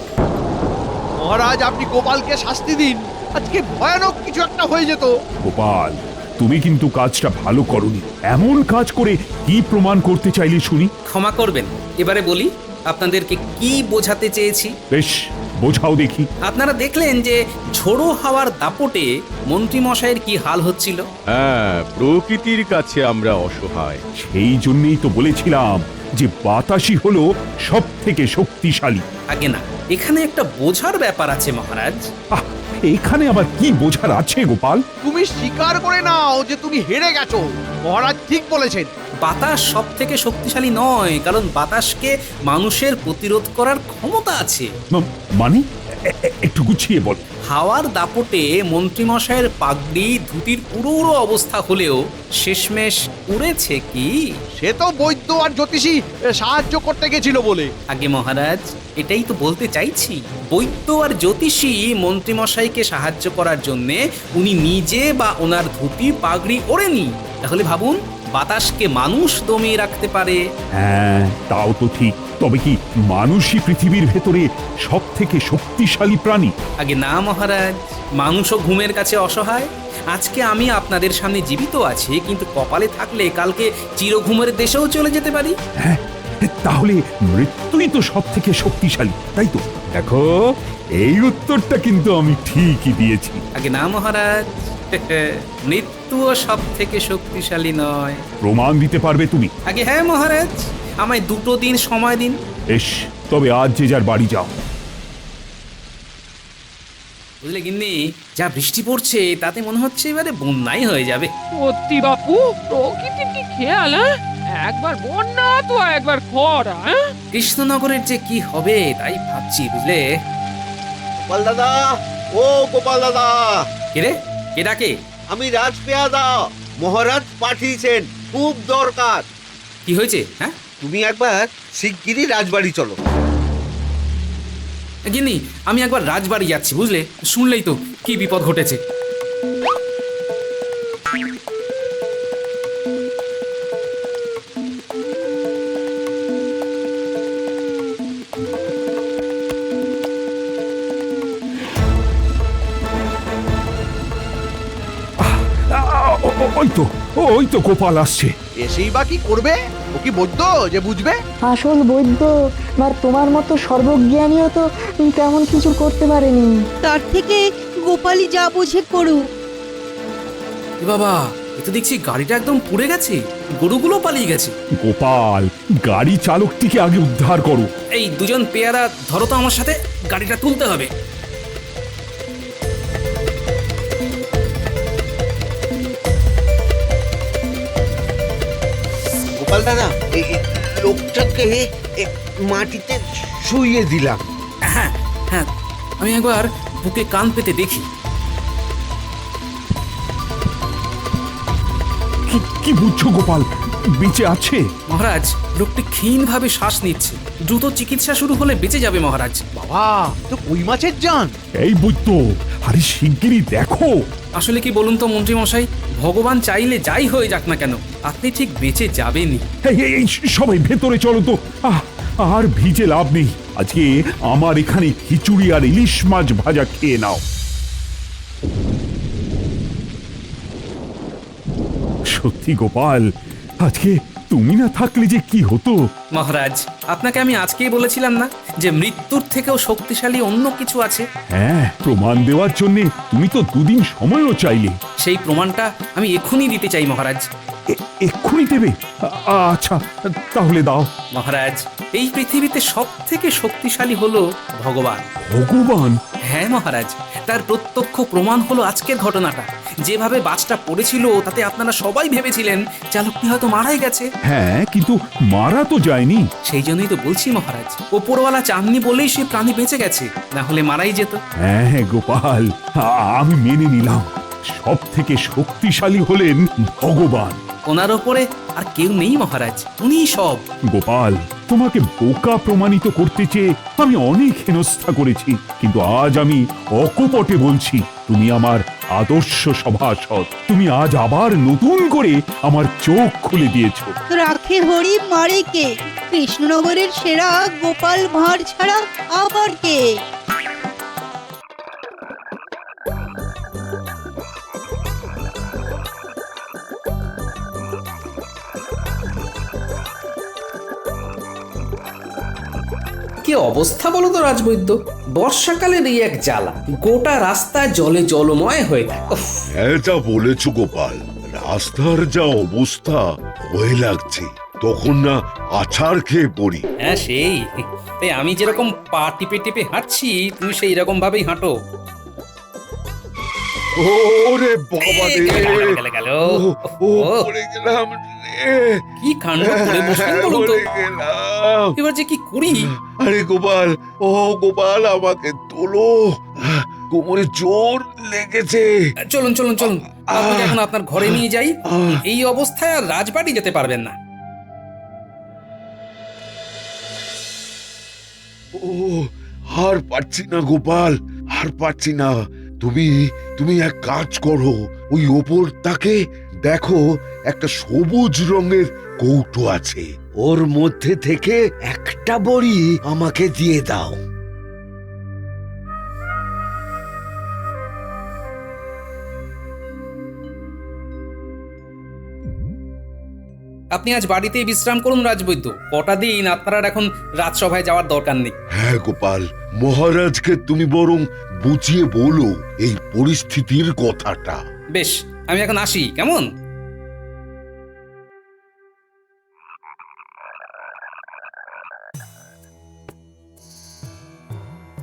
মহারাজ আপনি গোপালকে শাস্তি দিন, আজকে ভয়ানক কিছু একটা হয়ে যেত। গোপাল তুমি কিন্তু কাজটা ভালো করনি। এমন কাজ করে কি প্রমাণ করতে চাইলে শুনি? ক্ষমা করবেন, এবারে বলি আপনাদেরকে কি বোঝাতে চেয়েছি। বেশ বোঝাও দেখি। আপনারা দেখলেন যে ঝোড়ো হাওয়ার দাপটে মন্ত্রী মশাইয়ের কি হাল হচ্ছিল। হ্যাঁ, প্রকৃতির কাছে আমরা অসহায়। সেই জন্যই তো বলেছিলাম যে বাতাসই হলো সব থেকে শক্তিশালী। আগে না, এখানে একটা বোঝার ব্যাপার আছে মহারাজ। এখানে আবার কি বোঝার আছে গোপাল? তুমি স্বীকার করে নাও যে তুমি হেরে গেছো। মহারাজ ঠিক বলেছেন, বাতাস সব থেকে শক্তিশালী নয়, কারণ বাতাসকে মানুষের প্রতিরোধ করার ক্ষমতা আছে। মানে একটু গুছিয়ে বল। হাওয়ার দাপটে মন্ত্রীমশাইয়ের পাগড়ি ধুতির পুরো অবস্থা হলেও শেষমেশ উড়েছে কি? সে তো বৈদ্য আর জ্যোতিষী সাহায্য করতে গেছিল বলে। আগে মহারাজ, এটাই তো বলতে চাইছি। বৈদ্য আর জ্যোতিষী মন্ত্রীমশাইকে সাহায্য করার জন্য উনি নিজে বা ওনার ধুতি পাগড়ি ওড়েনি। তাহলে ভাবুন, বাতাসকে মানুষ দমিয়ে রাখতে পারে। হ্যাঁ তাও তো ঠিক, তবে কি মানুষই পৃথিবীর ভেতরে সব থেকে শক্তিশালী প্রাণী? আগে না মহারাজ, মানুষও ঘুমের কাছে অসহায়। আজকে আমি আপনাদের সামনে জীবিত আছি, কিন্তু কপালে থাকলে কালকে চিরঘুমের দেশেও চলে যেতে পারি। হ্যাঁ, তাহলে মৃত্যুই তো সব থেকে শক্তিশালী, তাই তো? দেখো এই উত্তরটা কিন্তু আমি ঠিকই দিয়েছি। আগে না মহারাজ, মৃত্যুও সব থেকে শক্তিশালী নয়। প্রমাণ দিতে পারবে তুমি? আগে হ্যাঁ মহারাজ, আমায় 2 দিন সময় দিন। বেশ, তবে আজ যে যার বাড়ি যাও। বুঝলে গিন্নি, যা বৃষ্টি পড়ছে তাতে মনে হচ্ছে এবারে বন্যাই হয়ে যাবে। সত্যি বাপু, প্রকৃতির কি খেয়াল, একবার বন্যা তো একবার খরা। কৃষ্ণনগরের যে কি হবে তাই ভাবছি, বুঝলে। গোপাল দাদা, ও গোপাল দাদা। কে রে, কে ডাকে? আমি রাজপেয়াদা, মহারাজ পাঠিয়েছেন, খুব দরকার। কি হয়েছে? হ্যাঁ, তুমি একবার শিগগিরই রাজবাড়ি চলো। গিন্নি, আমি একবার রাজবাড়ি যাচ্ছি, বুঝলে। শুনলেই তো কি বিপদ ঘটেছে। ওই তো গোপাল আসছে। এসেই বা কি করবে? ও কি বৈদ্য যে বুঝবে? আসল বৈদ্য বা তোমার মতো সর্বজ্ঞানীও তো তেমন কিছু করতে পারেনি। তার থেকে গোপালই যা বোঝে করুক। বাবা, এ তো দেখছি গাড়িটা একদম পুড়ে গেছে, গরুগুলো পালিয়ে গেছে। গোপাল, গাড়ি চালকটিকে আগে উদ্ধার করো। এই দুজন পেয়ারা ধরো তো আমার সাথে, গাড়িটা তুলতে হবে। গোপাল দাদা, এই লোকটাকে মাটিতে শুইয়ে দিলাম। হ্যাঁ হ্যাঁ, আমি একবার বুকে কান পেতে দেখি। কি বুঝছো গোপাল, বেঁচে আছে? মহারাজ, লোকটি ক্ষীণভাবে শ্বাস নিচ্ছে। দ্রুত চিকিৎসা শুরু হলে বেঁচে যাবে মহারাজ। বাবা, তো কই মাছের জান। এই বৈদ্য, আরে শিগগিরই দেখো। আসলে কি বলুন তো মন্ত্রী মশাই, ভগবান চাইলে যাই হয়ে যাক না কেন, আপনি ঠিক বেঁচে যাবেনই। এই সবাই ভেতরে চলো তো। আর ভিজে লাভ নেই, আজকে আমার এখানে খিচুড়ি আর ইলিশ মাছ ভাজা খেয়ে নাও। সত্যি গোপাল, আজকে তুমি না থাকলে যে কি হতো। মহারাজ, আপনাকে আমি আজকেই বলেছিলাম না যে মৃত্যুর থেকেও শক্তিশালী অন্য কিছু আছে। হ্যাঁ, প্রমাণ দেওয়ার জন্য তুমি তো দুদিন সময়ও চাইলে। সেই প্রমাণটা আমি এখনই দিতে চাই মহারাজ। এক্ষুনি দেবে? আচ্ছা, তাহলে দাও। মহারাজ, এই পৃথিবীতে সব থেকে শক্তিশালী হলো ভগবান। ভগবান? হ্যাঁ মহারাজ, তার প্রত্যক্ষ প্রমাণ হলো আজকের ঘটনাটা। যেভাবে বাসটা পড়েছিল তাতে আপনারা সবাই ভেবেছিলেন চালকটি হয়তো মারাই গেছে। হ্যাঁ, কিন্তু মারা তো যায়নি। সেই জন্যই তো বলছি মহারাজ, ওপরওয়ালা চাননি বলেই সে প্রাণী বেঁচে গেছে, না হলে মারাই যেত। হ্যাঁ গোপাল, আমি মেনে নিলাম, সব থেকে শক্তিশালী হলেন ভগবান। ওনার ওপরে আর কেউ নেই মহারাজ, উনিই সব। গোপাল, তোমাকে বোকা প্রমাণিত করতে চেয়ে আমি অনেক হেনস্থা করেছি, কিন্তু আজ আমি অকপটে বলছি, তুমি আমার আদর্শ সভাসদ। তুমি আজ আবার নতুন করে আমার চোখ খুলে দিয়েছো। রাখে হরি মারে কে? কৃষ্ণনগরের সেরা গোপাল ভাঁড় ছাড়া আবার কে? কি অবস্থা বলো তো রাজবৈদ্য, বর্ষাকালের এই এক জ্বালা, গোটা রাস্তা জলে জলময় হয়ে থাকে। হ্যাঁ, যা বলেছো গোপাল, রাস্তার যা অবস্থা, ভয় লাগছে। তখন না আছাড় খেয়ে পড়ি। হ্যাঁ সেই, তাই আমি যেরকম পা টিপে টিপে হাঁটছি, তুমি সেই রকম ভাবেই হাঁটো। ওরে বাবা রে, গেল ও পড়ে গেলাম রে। কি কাণ্ড করে বসলেন বলুন তো, এবার যে কি করি? আরে গোপাল, ও গোপাল, আমাকে তোলো, কোমরে জোর লেগেছে। চলুন চলুন চলুন, আপনাকে এখন আপনার ঘরে নিয়ে যাই। এই অবস্থায় আর রাজবাড়ি যেতে পারবেন না। ও, আর পারছি না গোপাল, আর পারছি না। তুমি এক কাজ করো, ওই ওপর তাকে দেখো, একটা সবুজ রঙের কৌটো আছে, ওর মধ্যে থেকে একটা বড়ি আমাকে দিয়ে দাও। আপনি আজ বাড়িতেই বিশ্রাম করুন রাজবৈদ্য, কটা দিন আপনার এখন রাজসভায় যাওয়ার দরকার নেই। হ্যাঁ গোপাল, মহারাজকে তুমি বরং বুঝিয়ে বলো এই পরিস্থিতির কথাটা। বেশ, আমি এখন আসি, কেমন?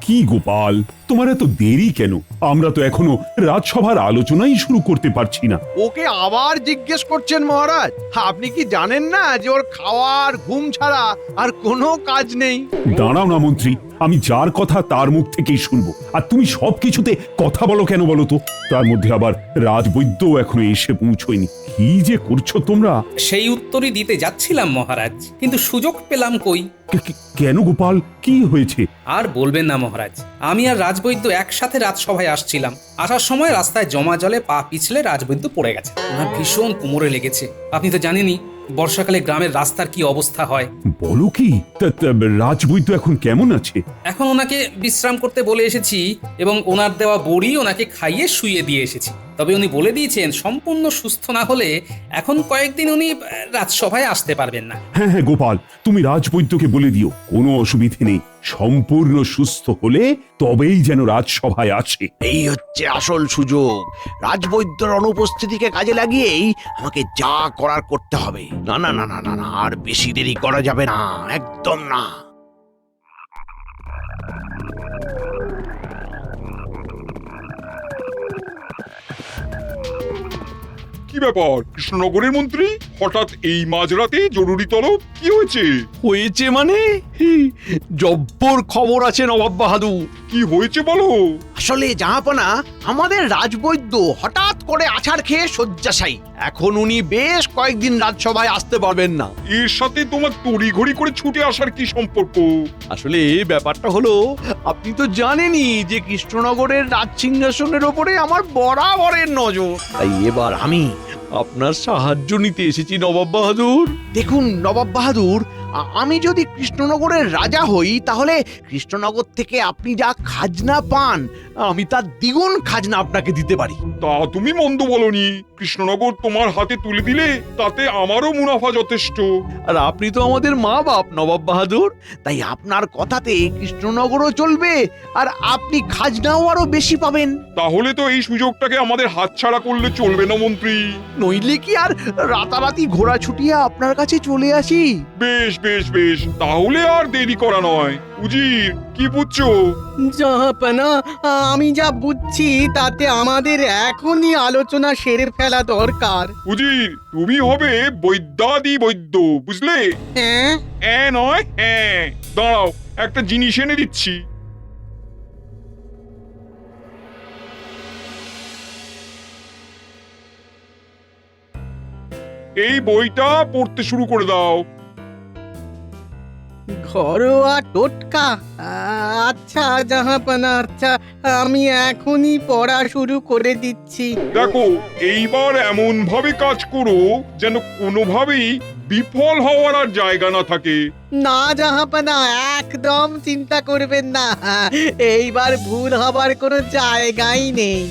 কি গোপাল, তোমার এত দেরি কেন? আমরা তো এখনো রাজসভার আলোচনাই শুরু করতে পারছি না। ওকে আবার জিজ্ঞেস করছেন মহারাজ? আপনি কি জানেন না যে ওর খাওয়ার ঘুম ছাড়া আর কোনো কাজ নেই? দাঁড়াও না মন্ত্রী, আমি যার কথা তার মুখ থেকেই শুনবো, আর তুমি সবকিছুতে কথা বলো কেন বলো তো? তার মধ্যে আবার রাজবৈদ্য এখনো এসে পৌঁছয়নি। কি যে করছো তোমরা? সেই উত্তরই দিতে যাচ্ছিলাম মহারাজ, কিন্তু সুযোগ পেলাম কই। কেন গোপাল, কি হয়েছে? আর বলবেন না মহারাজ, আমি আর রাজবৈদ্য একসাথে রাজসভায় আসছিলাম। আসার সময় রাস্তায় জমা জলে পা পিছলে রাজবৈদ্য পড়ে গেছে, ওনার ভীষণ কোমরে লেগেছে। আপনি তো জানেনই বর্ষাকালে গ্রামের রাস্তার কি অবস্থা হয়। বলো কি? রাজবৈদ্য এখন কেমন আছে? এখন ওনাকে বিশ্রাম করতে বলে এসেছি এবং ওনার দেওয়া বড়ি ওনাকে খাইয়ে শুইয়ে দিয়ে এসেছি। তবে উনি বলে দিয়েছেন সম্পূর্ণ সুস্থ না হলে এখন কয়েকদিন উনি রাজসভায় আসতে পারবেন না। হ্যাঁ হ্যাঁ গোপাল, তুমি রাজবৈদ্যকে বলে দিও কোনো অসুবিধে নেই, সম্পূর্ণ সুস্থ হলে তবেই যেন রাজসভায় আসে। এই হচ্ছে আসল সুযোগ। রাজবৈদ্যর অনুপস্থিতিকে কাজে লাগিয়েই আমাকে যা করার করতে হবে। না না না না না না, আর বেশি দেরি করা যাবে না, একদম না। কি ব্যাপার কৃষ্ণনগরের মন্ত্রী হঠাৎ এই মাঝরাতে জরুরি তলব কি হয়েছে? হয়েছে মানে জব্বর খবর আছে নবাব বাহাদুর। কি হয়েছে বলো? আসলে জাহাপনা, আমাদের রাজবৈদ্য হঠাৎ করে আছাড় খেয়ে শয্যাশায়ী। এখন উনি বেশ কয়েকদিন রাজসভায় আসতে পারবেন না। এর সাথে তোমার তড়িঘড়ি করে ছুটে আসার কি সম্পর্ক? আসলে ব্যাপারটা হলো, আপনি তো জানেনই যে কৃষ্ণনগরের রাজসিংহাসনের ওপরে আমার বরাবরের নজর। তাই এবার আমি আপনার সাহায্য নিতে এসেছি নবাব বাহাদুর। দেখুন নবাব বাহাদুর, আমি যদি কৃষ্ণনগরের রাজা হই তাহলে কৃষ্ণনগর থেকে আপনি যা খাজনা পান আমি তার দ্বিগুণ খাজনা আপনাকে দিতে পারি। তা তুমি মন্দ বলনি। কৃষ্ণনগর তোমার হাতে তুলে দিলে তাতে আমারও মুনাফা যথেষ্ট। আর আপনি তো আমাদের মা বাপ নবাব বাহাদুর, তাই আপনার কথাতে কৃষ্ণনগরও চলবে আর আপনি খাজনাও আরো বেশি পাবেন। তাহলে তো এই সুযোগটাকে আমাদের হাতছাড়া করলে চলবে না মন্ত্রী। নইলে কি আর রাতারাতি ঘোড়া ছুটিয়ে আপনার কাছে চলে আসি? বেশ বেশ বেশ, তাহলে আর দেরি করা নয়। উজির, কি বুঝছো? জাহাপনা, আমি যা বুঝছি তাতে আমাদের এখনই আলোচনা সেরে ফেলা দরকার। উজির, তুমি হবে বৈদ্যাদি বৈদ্য, বুঝলে? হ্যাঁ নয় হ্যাঁ। দাঁড়াও, একটা জিনিস এনে দিচ্ছি। এই বইটা পড়তে শুরু করে দাও। ঘরোয়া টোটকা? আচ্ছা জাহাপনা, আচ্ছা আমি এখনই পড়া শুরু করে দিচ্ছি। দেখো, এইবার এমন ভাবে কাজ করো যেন কোনোভাবেই বিফল হওয়ার আর জায়গা না থাকে। না জাহাপনা, একদম চিন্তা করবেন না, এইবার ভুল হবার কোনো জায়গাই নেই।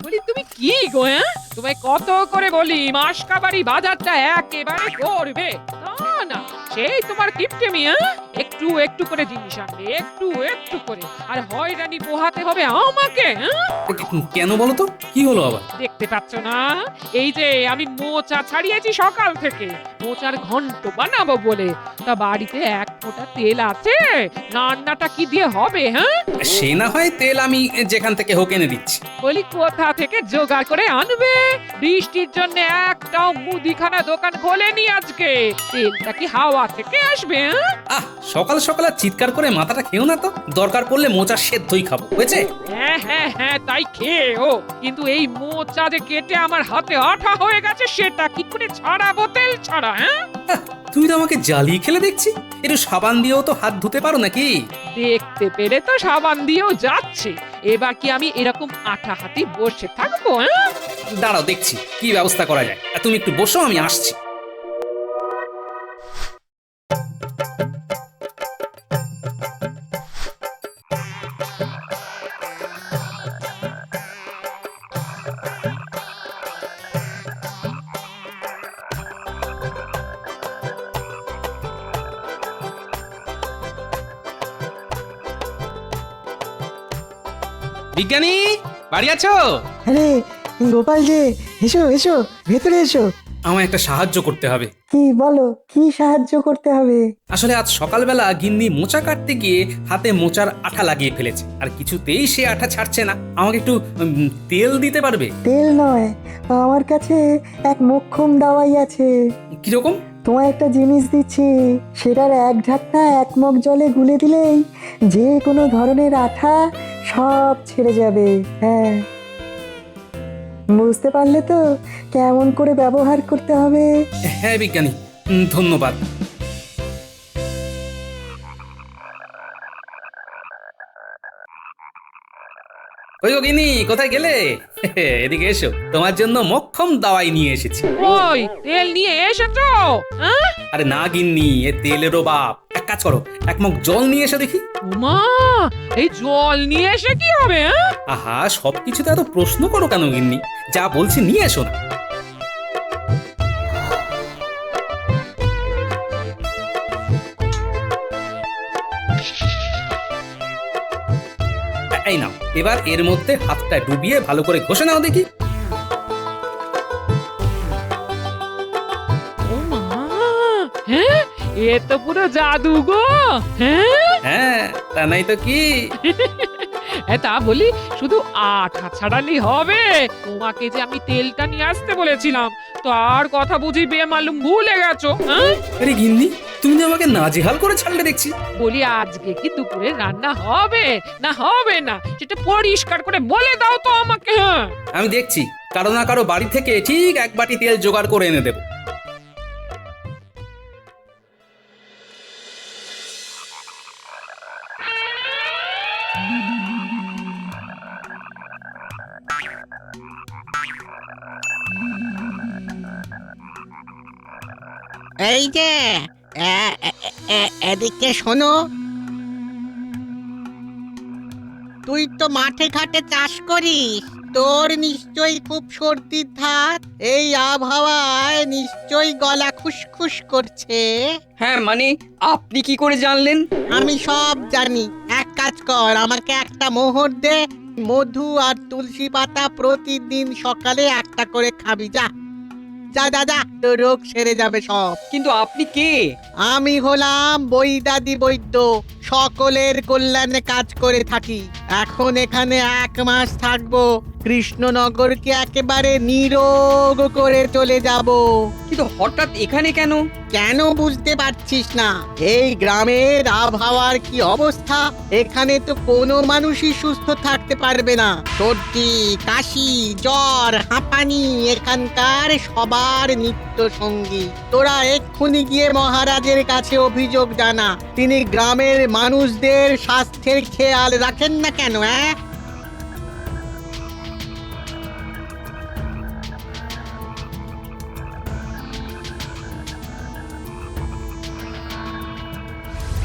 বলি তুমি কি গো? তোমায় কত করে বলি মাসকাবারি বাজারটা একেবারে করবে, না না, সেই তোমার কিপটেমি। একটু একটু করে জিনিস আনবে, একটু একটু করে, আর হয়রানি পোহাতে হবে আমাকে। কেন বলো তো, কি হলো আবার? দেখতে পাচ্ছ না, এই যে আমি মোচা ছাড়িয়েছি সকাল থেকে, মোচার ঘন্ট বানাবো বলে। তা বাড়িতে এক ফোঁটা তেল আছে? রান্নাটা কি দিয়ে হবে? সে না হয় তেল আমি যেখান থেকে হোক এনে দিচ্ছি। বলি কোথা থেকে জোগাড় করে আনবে? বৃষ্টির জন্য একটাও মুদিখানা দোকান খোলেনি আজকে, তেলটা কি হাওয়া থেকে আসবে? আহ, সকাল সকাল আর চিৎকার করে মাথাটা খেও না তো, দরকার পড়লে মোচা সেদ্ধই খাবো, হয়েছে? হ্যাঁ হ্যাঁ হ্যাঁ, তাই খেয়েও, কিন্তু এই মোচা যে কেটে আমার হাতে আঠা হয়ে গেছে সেটা কি করে ছাড়াবো তেল ছাড়া? তুমি তো আমাকে জ্বালিয়ে খেলে দেখছি। একটু সাবান দিয়েও তো হাত ধুতে পারো নাকি? দেখতে পেরে তো সাবান দিয়েও যাচ্ছে, এবার কি আমি এরকম আঠা হাতে বসে থাকবো? দাঁড়াও, দেখছি কি ব্যবস্থা করা যায়। তুমি একটু বসো, আমি আসছি। বিজ্ঞানী, বাড়ি আছো? আরে গোপাল যে, এসো এসো, ভেতরে এসো। আমায় একটা সাহায্য করতে হবে। কি বলো, কি সাহায্য করতে হবে? আসলে আজ সকালবেলা গিন্নি মোচা কাটতে গিয়ে হাতে মোচার আঠা লাগিয়ে ফেলেছে, আর কিছুতেই সে আঠা ছাড়ছে না। আমাকে একটু তেল দিতে পারবে? তেল নয়, আমার কাছে এক মোক্ষম দাওয়াই আছে। কিরকম? তোমায় একটা জিনিস দিচ্ছি, সেটার এক ঢাকনা এক মগ জলে গুলে দিলেই যে কোনো ধরনের আঠা সব ছেড়ে যাবে। হ্যাঁ, বুঝতে পারলে তো কেমন করে ব্যবহার করতে হবে? হ্যাঁ বিজ্ঞানী, ধন্যবাদ। ওই গো গিন্নি, কোথায় গেলে? এদিকে এসো, তোমার জন্য মোক্ষম দাওয়াই নিয়ে এসেছি। ওই তেল নিয়ে এসেছো? আরে না গিন্নি, এ তেলেরও বাপ। এক কাজ করো, এক মগ জল নিয়ে এসো দেখি। মা, এই জল নিয়ে এসে কি হবে? আহা, সবকিছুতে এত প্রশ্ন করো কেন গিন্নি? যা বলছি নিয়ে এসো না। এই নাও, এবার এর মধ্যে হাতটা ডুবিয়ে ভালো করে ঘষে নাও দেখি। ও মা, হ্যাঁ, এ তো পুরো জাদু গো। হ্যাঁ, হ্যাঁ, তা নাই তো কি। তা বলি শুধু আঠা ছাড়ালেই হবে? তোমাকে যে আমি তেলটা নিয়ে আসতে বলেছিলাম, তার কথা বুঝি বেমালুম ভুলে গেছো? হ্যাঁ? আরে গিন্নি, তুমি তো আমাকে নাজেহাল করে ছাড়লে দেখছি। বলি আজকে কি দুপুরে রান্না হবে না হবে না সেটা পরিষ্কার করে বলে দাও তো আমাকে। হ্যাঁ, আমি দেখছি, কারো না কারো বাড়ি থেকে ঠিক এক বাটি তেল জোগাড় করে এনে দেবো। এই যে এদিকে শোনো, তুই তো মাঠে ঘাটে চাষ করিস, তোর নিশ্চয়ই খুব সর্দির ধাত। এই আবহাওয়ায় নিশ্চয়ই গলা খুশখুশ করছে। হ্যাঁ মানে আপনি কি করে জানলেন? আমি সব জানি। এক কাজ কর, আমাকে একটা মোহর দে। মধু আর তুলসী পাতা প্রতিদিন সকালে একটা করে খাবি। যা যা দাদা, তোর রোগ সেরে যাবে সব। কিন্তু আপনি কে? আমি হলাম বৈদাদি বৈদ্য, সকলের কল্যাণে কাজ করে থাকি। এখন এখানে 1 মাস থাকবো, কৃষ্ণনগরকে একেবারে নিরোগ করে চলে যাব। কিন্তু হঠাৎ এখানে কেন? কেন বুঝতে পারছিস না? এই গ্রামের আবহাওয়ার কি অবস্থা! এখানে তো কোনো মানুষই সুস্থ থাকতে পারবে না। সর্দি, কাশি, জ্বর, হাঁপানি এখানকার সবার নিত্য সঙ্গী। তোরা এক্ষুনি গিয়ে মহারাজের কাছে অভিযোগ জানা। তিনি গ্রামের মানুষদের স্বাস্থ্যের খেয়াল রাখেন না কেন?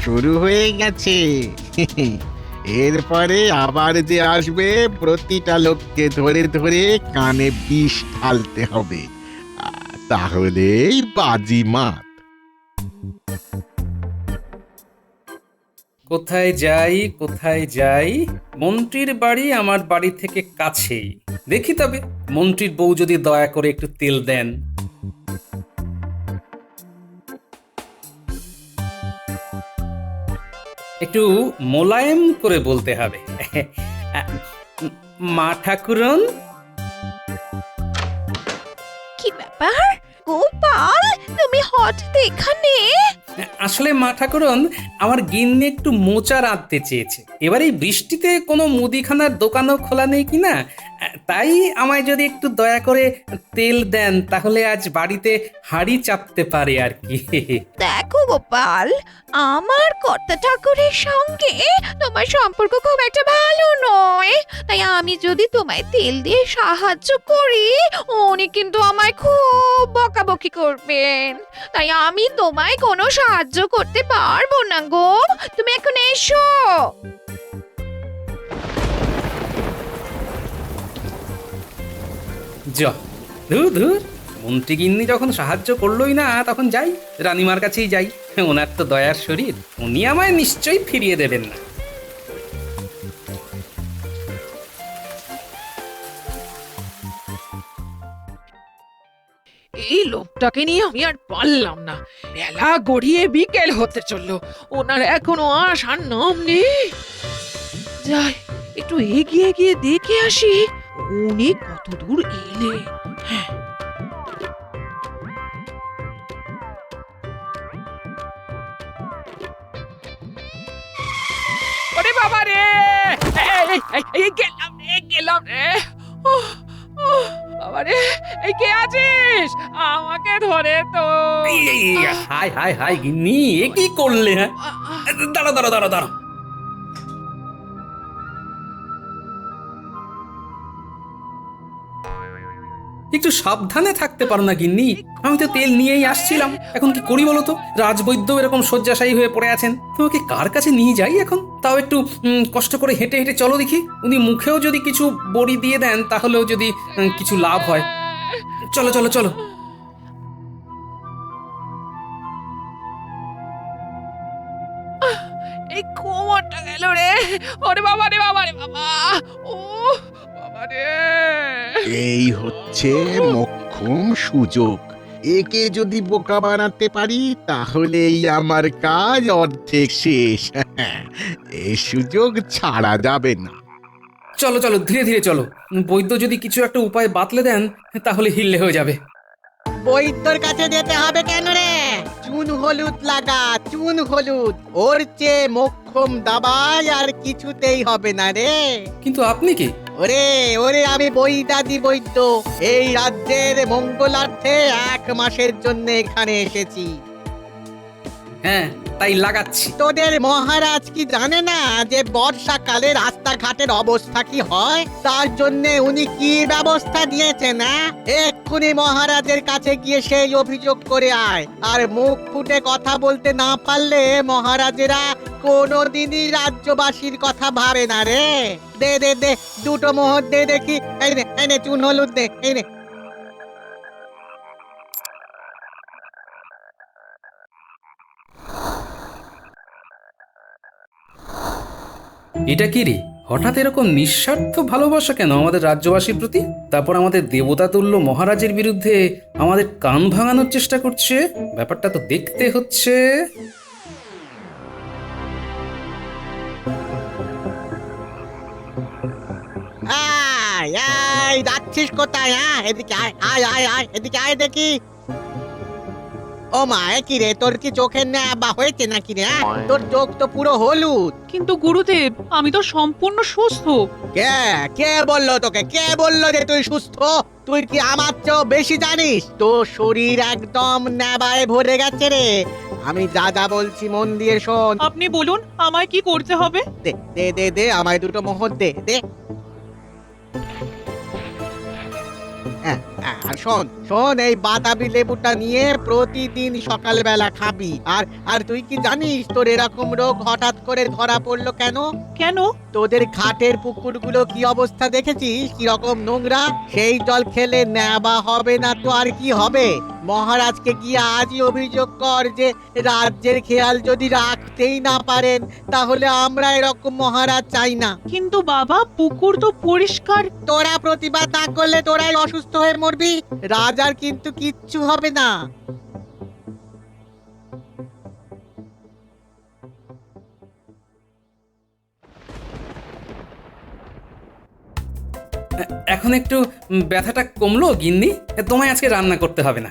শুরু হয়ে গেছে। এরপরে আবার যে আসবে, প্রতিটা লোককে ধরে ধরে কানে বিষ ঢালতে হবে, তাহলেই বাজি মাত। কোথায় যাই কোথায় যাই? মন্ত্রীর বাড়ি আমার বাড়ি থেকে কাছেই। দেখি তবে মন্ত্রীর বউ যদি দয়া করে একটু তেল দেন। একটু মোলায়েম করে বলতে হবে। মা ঠাকুরন। কি ব্যাপার গোপাল, তুমি হঠাৎ এখানে? আসলে মা ঠাকুরন, আমার গিন্নি একটু মোচা রাঁধতে চেয়েছে। এবার এই বৃষ্টিতে কোনো মুদিখানার দোকানও খোলা নেই কিনা, তাই আমায় যদি একটু দয়া করে তেল দেন, তাহলে আজ বাড়িতে হাঁড়ি চাপতে পারে আর কি। দেখো গোপাল, আমার কর্তা ঠাকুরের সঙ্গে তোমার সম্পর্ক খুব একটা ভালো নয়। তাই আমি যদি তোমায় তেল দিয়ে সাহায্য করি, উনি কিন্তু আমায় খুব বকাবকি করবেন। তাই আমি তোমায় কোনো সাহায্য করতে পারবো না গো। তুমি এখন এসো। ধুর, মন্ত্রী গিন্নি যখন সাহায্য করলোই না, তখন যাই, রানীমার কাছেই যাই। ওনার তো দয়ার শরীর, উনি আমায় নিশ্চয়ই ফিরিয়ে দেবেন না। এই লোকটাকে নিয়ে আমি আর পারলাম না। বেলা গড়িয়ে বিকেল হতে চললো, ওনার এখনো আসার নাম নেই। যাই, একটু এগিয়ে গিয়ে দেখে আসি উনি কত দূর এলে। ওরে বাবা রে, গেলাম রে। বাবা রে, এই কে আছিস? আমাকে ধরে তো। হাই হাই হাই গিন্নি, এ কি করলে? হ্যাঁ, দাঁড়া দাঁড়া দাঁড়া দাঁড়া। একটু সাবধানে থাকতে পারো না গিন্নি? আমি তো তেল নিয়েই আসছিলাম, এখন কি করি বলো তো? রাজবৈদ্য এরকম শয্যাশায়ী হয়ে পড়ে আছেন, তোমাকে কার কাছে নিয়ে যাই এখন? তাও একটু কষ্ট করে হেঁটে হেঁটে চলো দেখি। উনি মুখেও যদি কিছু বড়ি দিয়ে দেন, তাহলেও যদি কিছু লাভ হয়। চলো চলো চলো। এই কোমরটা গেল রে। ওরে বাবা রে, বাবা রে বাবা। ও বাবা রে। এই হচ্ছে মোক্ষম সুযোগ। একে যদি বোকা বানাতে পারি, তাহলেই আমার কাজ অর্ধেক শেষ। এই সুযোগ ছাড়া যাবে না। চলো চলো ধীরে ধীরে চলো, বৈদ্য যদি কিছু একটা উপায় বাতলে দেন তাহলে হিললে হয়ে যাবে। বৈদ্যর কাছে যেতে হবে কেন রে? চুন হলুদ লাগা, চুন হলুদ, ওর চেয়ে মোক্ষম দাবাই আর কিছুতেই হবে না রে। কিন্তু আপনি কি? ওরে ওরে আমি বৈদাদি বৈদ্য, এই রাজ্যের মঙ্গলার্থে 1 মাসের জন্য এখানে এসেছি। হ্যাঁ তাই লাগাচ্ছি। তোদের মহারাজ কি জানে না যে বর্ষাকালে রাস্তাঘাটের অবস্থা কি হয়? তার জন্য উনি কি ব্যবস্থা নিয়েছেন না? এক্ষুনি মহারাজের কাছে গিয়ে সেই অভিযোগ করে আয়। আর মুখ ফুটে কথা বলতে না পারলে মহারাজেরা কোনোদিনই রাজ্যবাসীর কথা ভাবে না রে। দে দে দে 2টো মোহর দে দেখি। এই নে চুন হলুদ দে, এই নে। এটা কি রে, হঠাৎ এরকম নিঃস্বার্থ ভালোবাসা কেন আমাদের রাজ্যবাসীর প্রতি? তারপর আমাদের দেবতা তুল্য মহারাজের বিরুদ্ধে আমাদের কান ভাঙানোর চেষ্টা করছে। ব্যাপারটা তো দেখতে হচ্ছে। আয় আয়, যাচ্ছিস কোথায়? এদিকে আয় আয় আয় আয়, এদিকে আয় দেখি। ও মা, কি রে, তোর কি চোখের নেবা হয়েছে নাকি রে? তোর চোখ তো পুরো হলুদ। কিন্তু গুরুদেব, আমি তো সম্পূর্ণ সুস্থ। কে কে বললো তোকে? কে বললো যে তুই সুস্থ? তুই কি আমার চেয়েও বেশি জানিস? তোর শরীর একদম নেবায় ভরে গেছে রে। আমি যা যা বলছি মন দিয়ে শোন। আপনি বলুন আমায় কি করতে হবে? দে দে দে দে, আমায় 2টো মোহর দে দে। আর শোন শোন, এই বাতাবি লেবুটা নিয়ে প্রতিদিন সকালবেলা খাবি। আর আর তুই কি জানিস তোর এরকম রোগ হঠাৎ করে ধরা পড়লো কেন? কেন? তোদের ঘাটের পুকুরগুলো কি অবস্থা দেখেছিস? কি রকম নোংরা। সেই জল খেলে নেবা হবে না তো আর কি হবে? মহারাজকে গিয়ে আজই অভিযোগ কর যে রাজ্যের খেয়াল যদি রাখতেই না পারেন তাহলে আমরা এরকম মহারাজ চাই না। কিন্তু বাবা, পুকুর তো পরিষ্কার। তোরা প্রতিবাদ না করলে তোরাই অসুস্থ হয়ে মরবি। রাজার কিন্তু কিচ্ছু হবে না। এখন একটু ব্যথাটা কমলো গিন্নি? তোমায় আজকে রান্না করতে হবে না।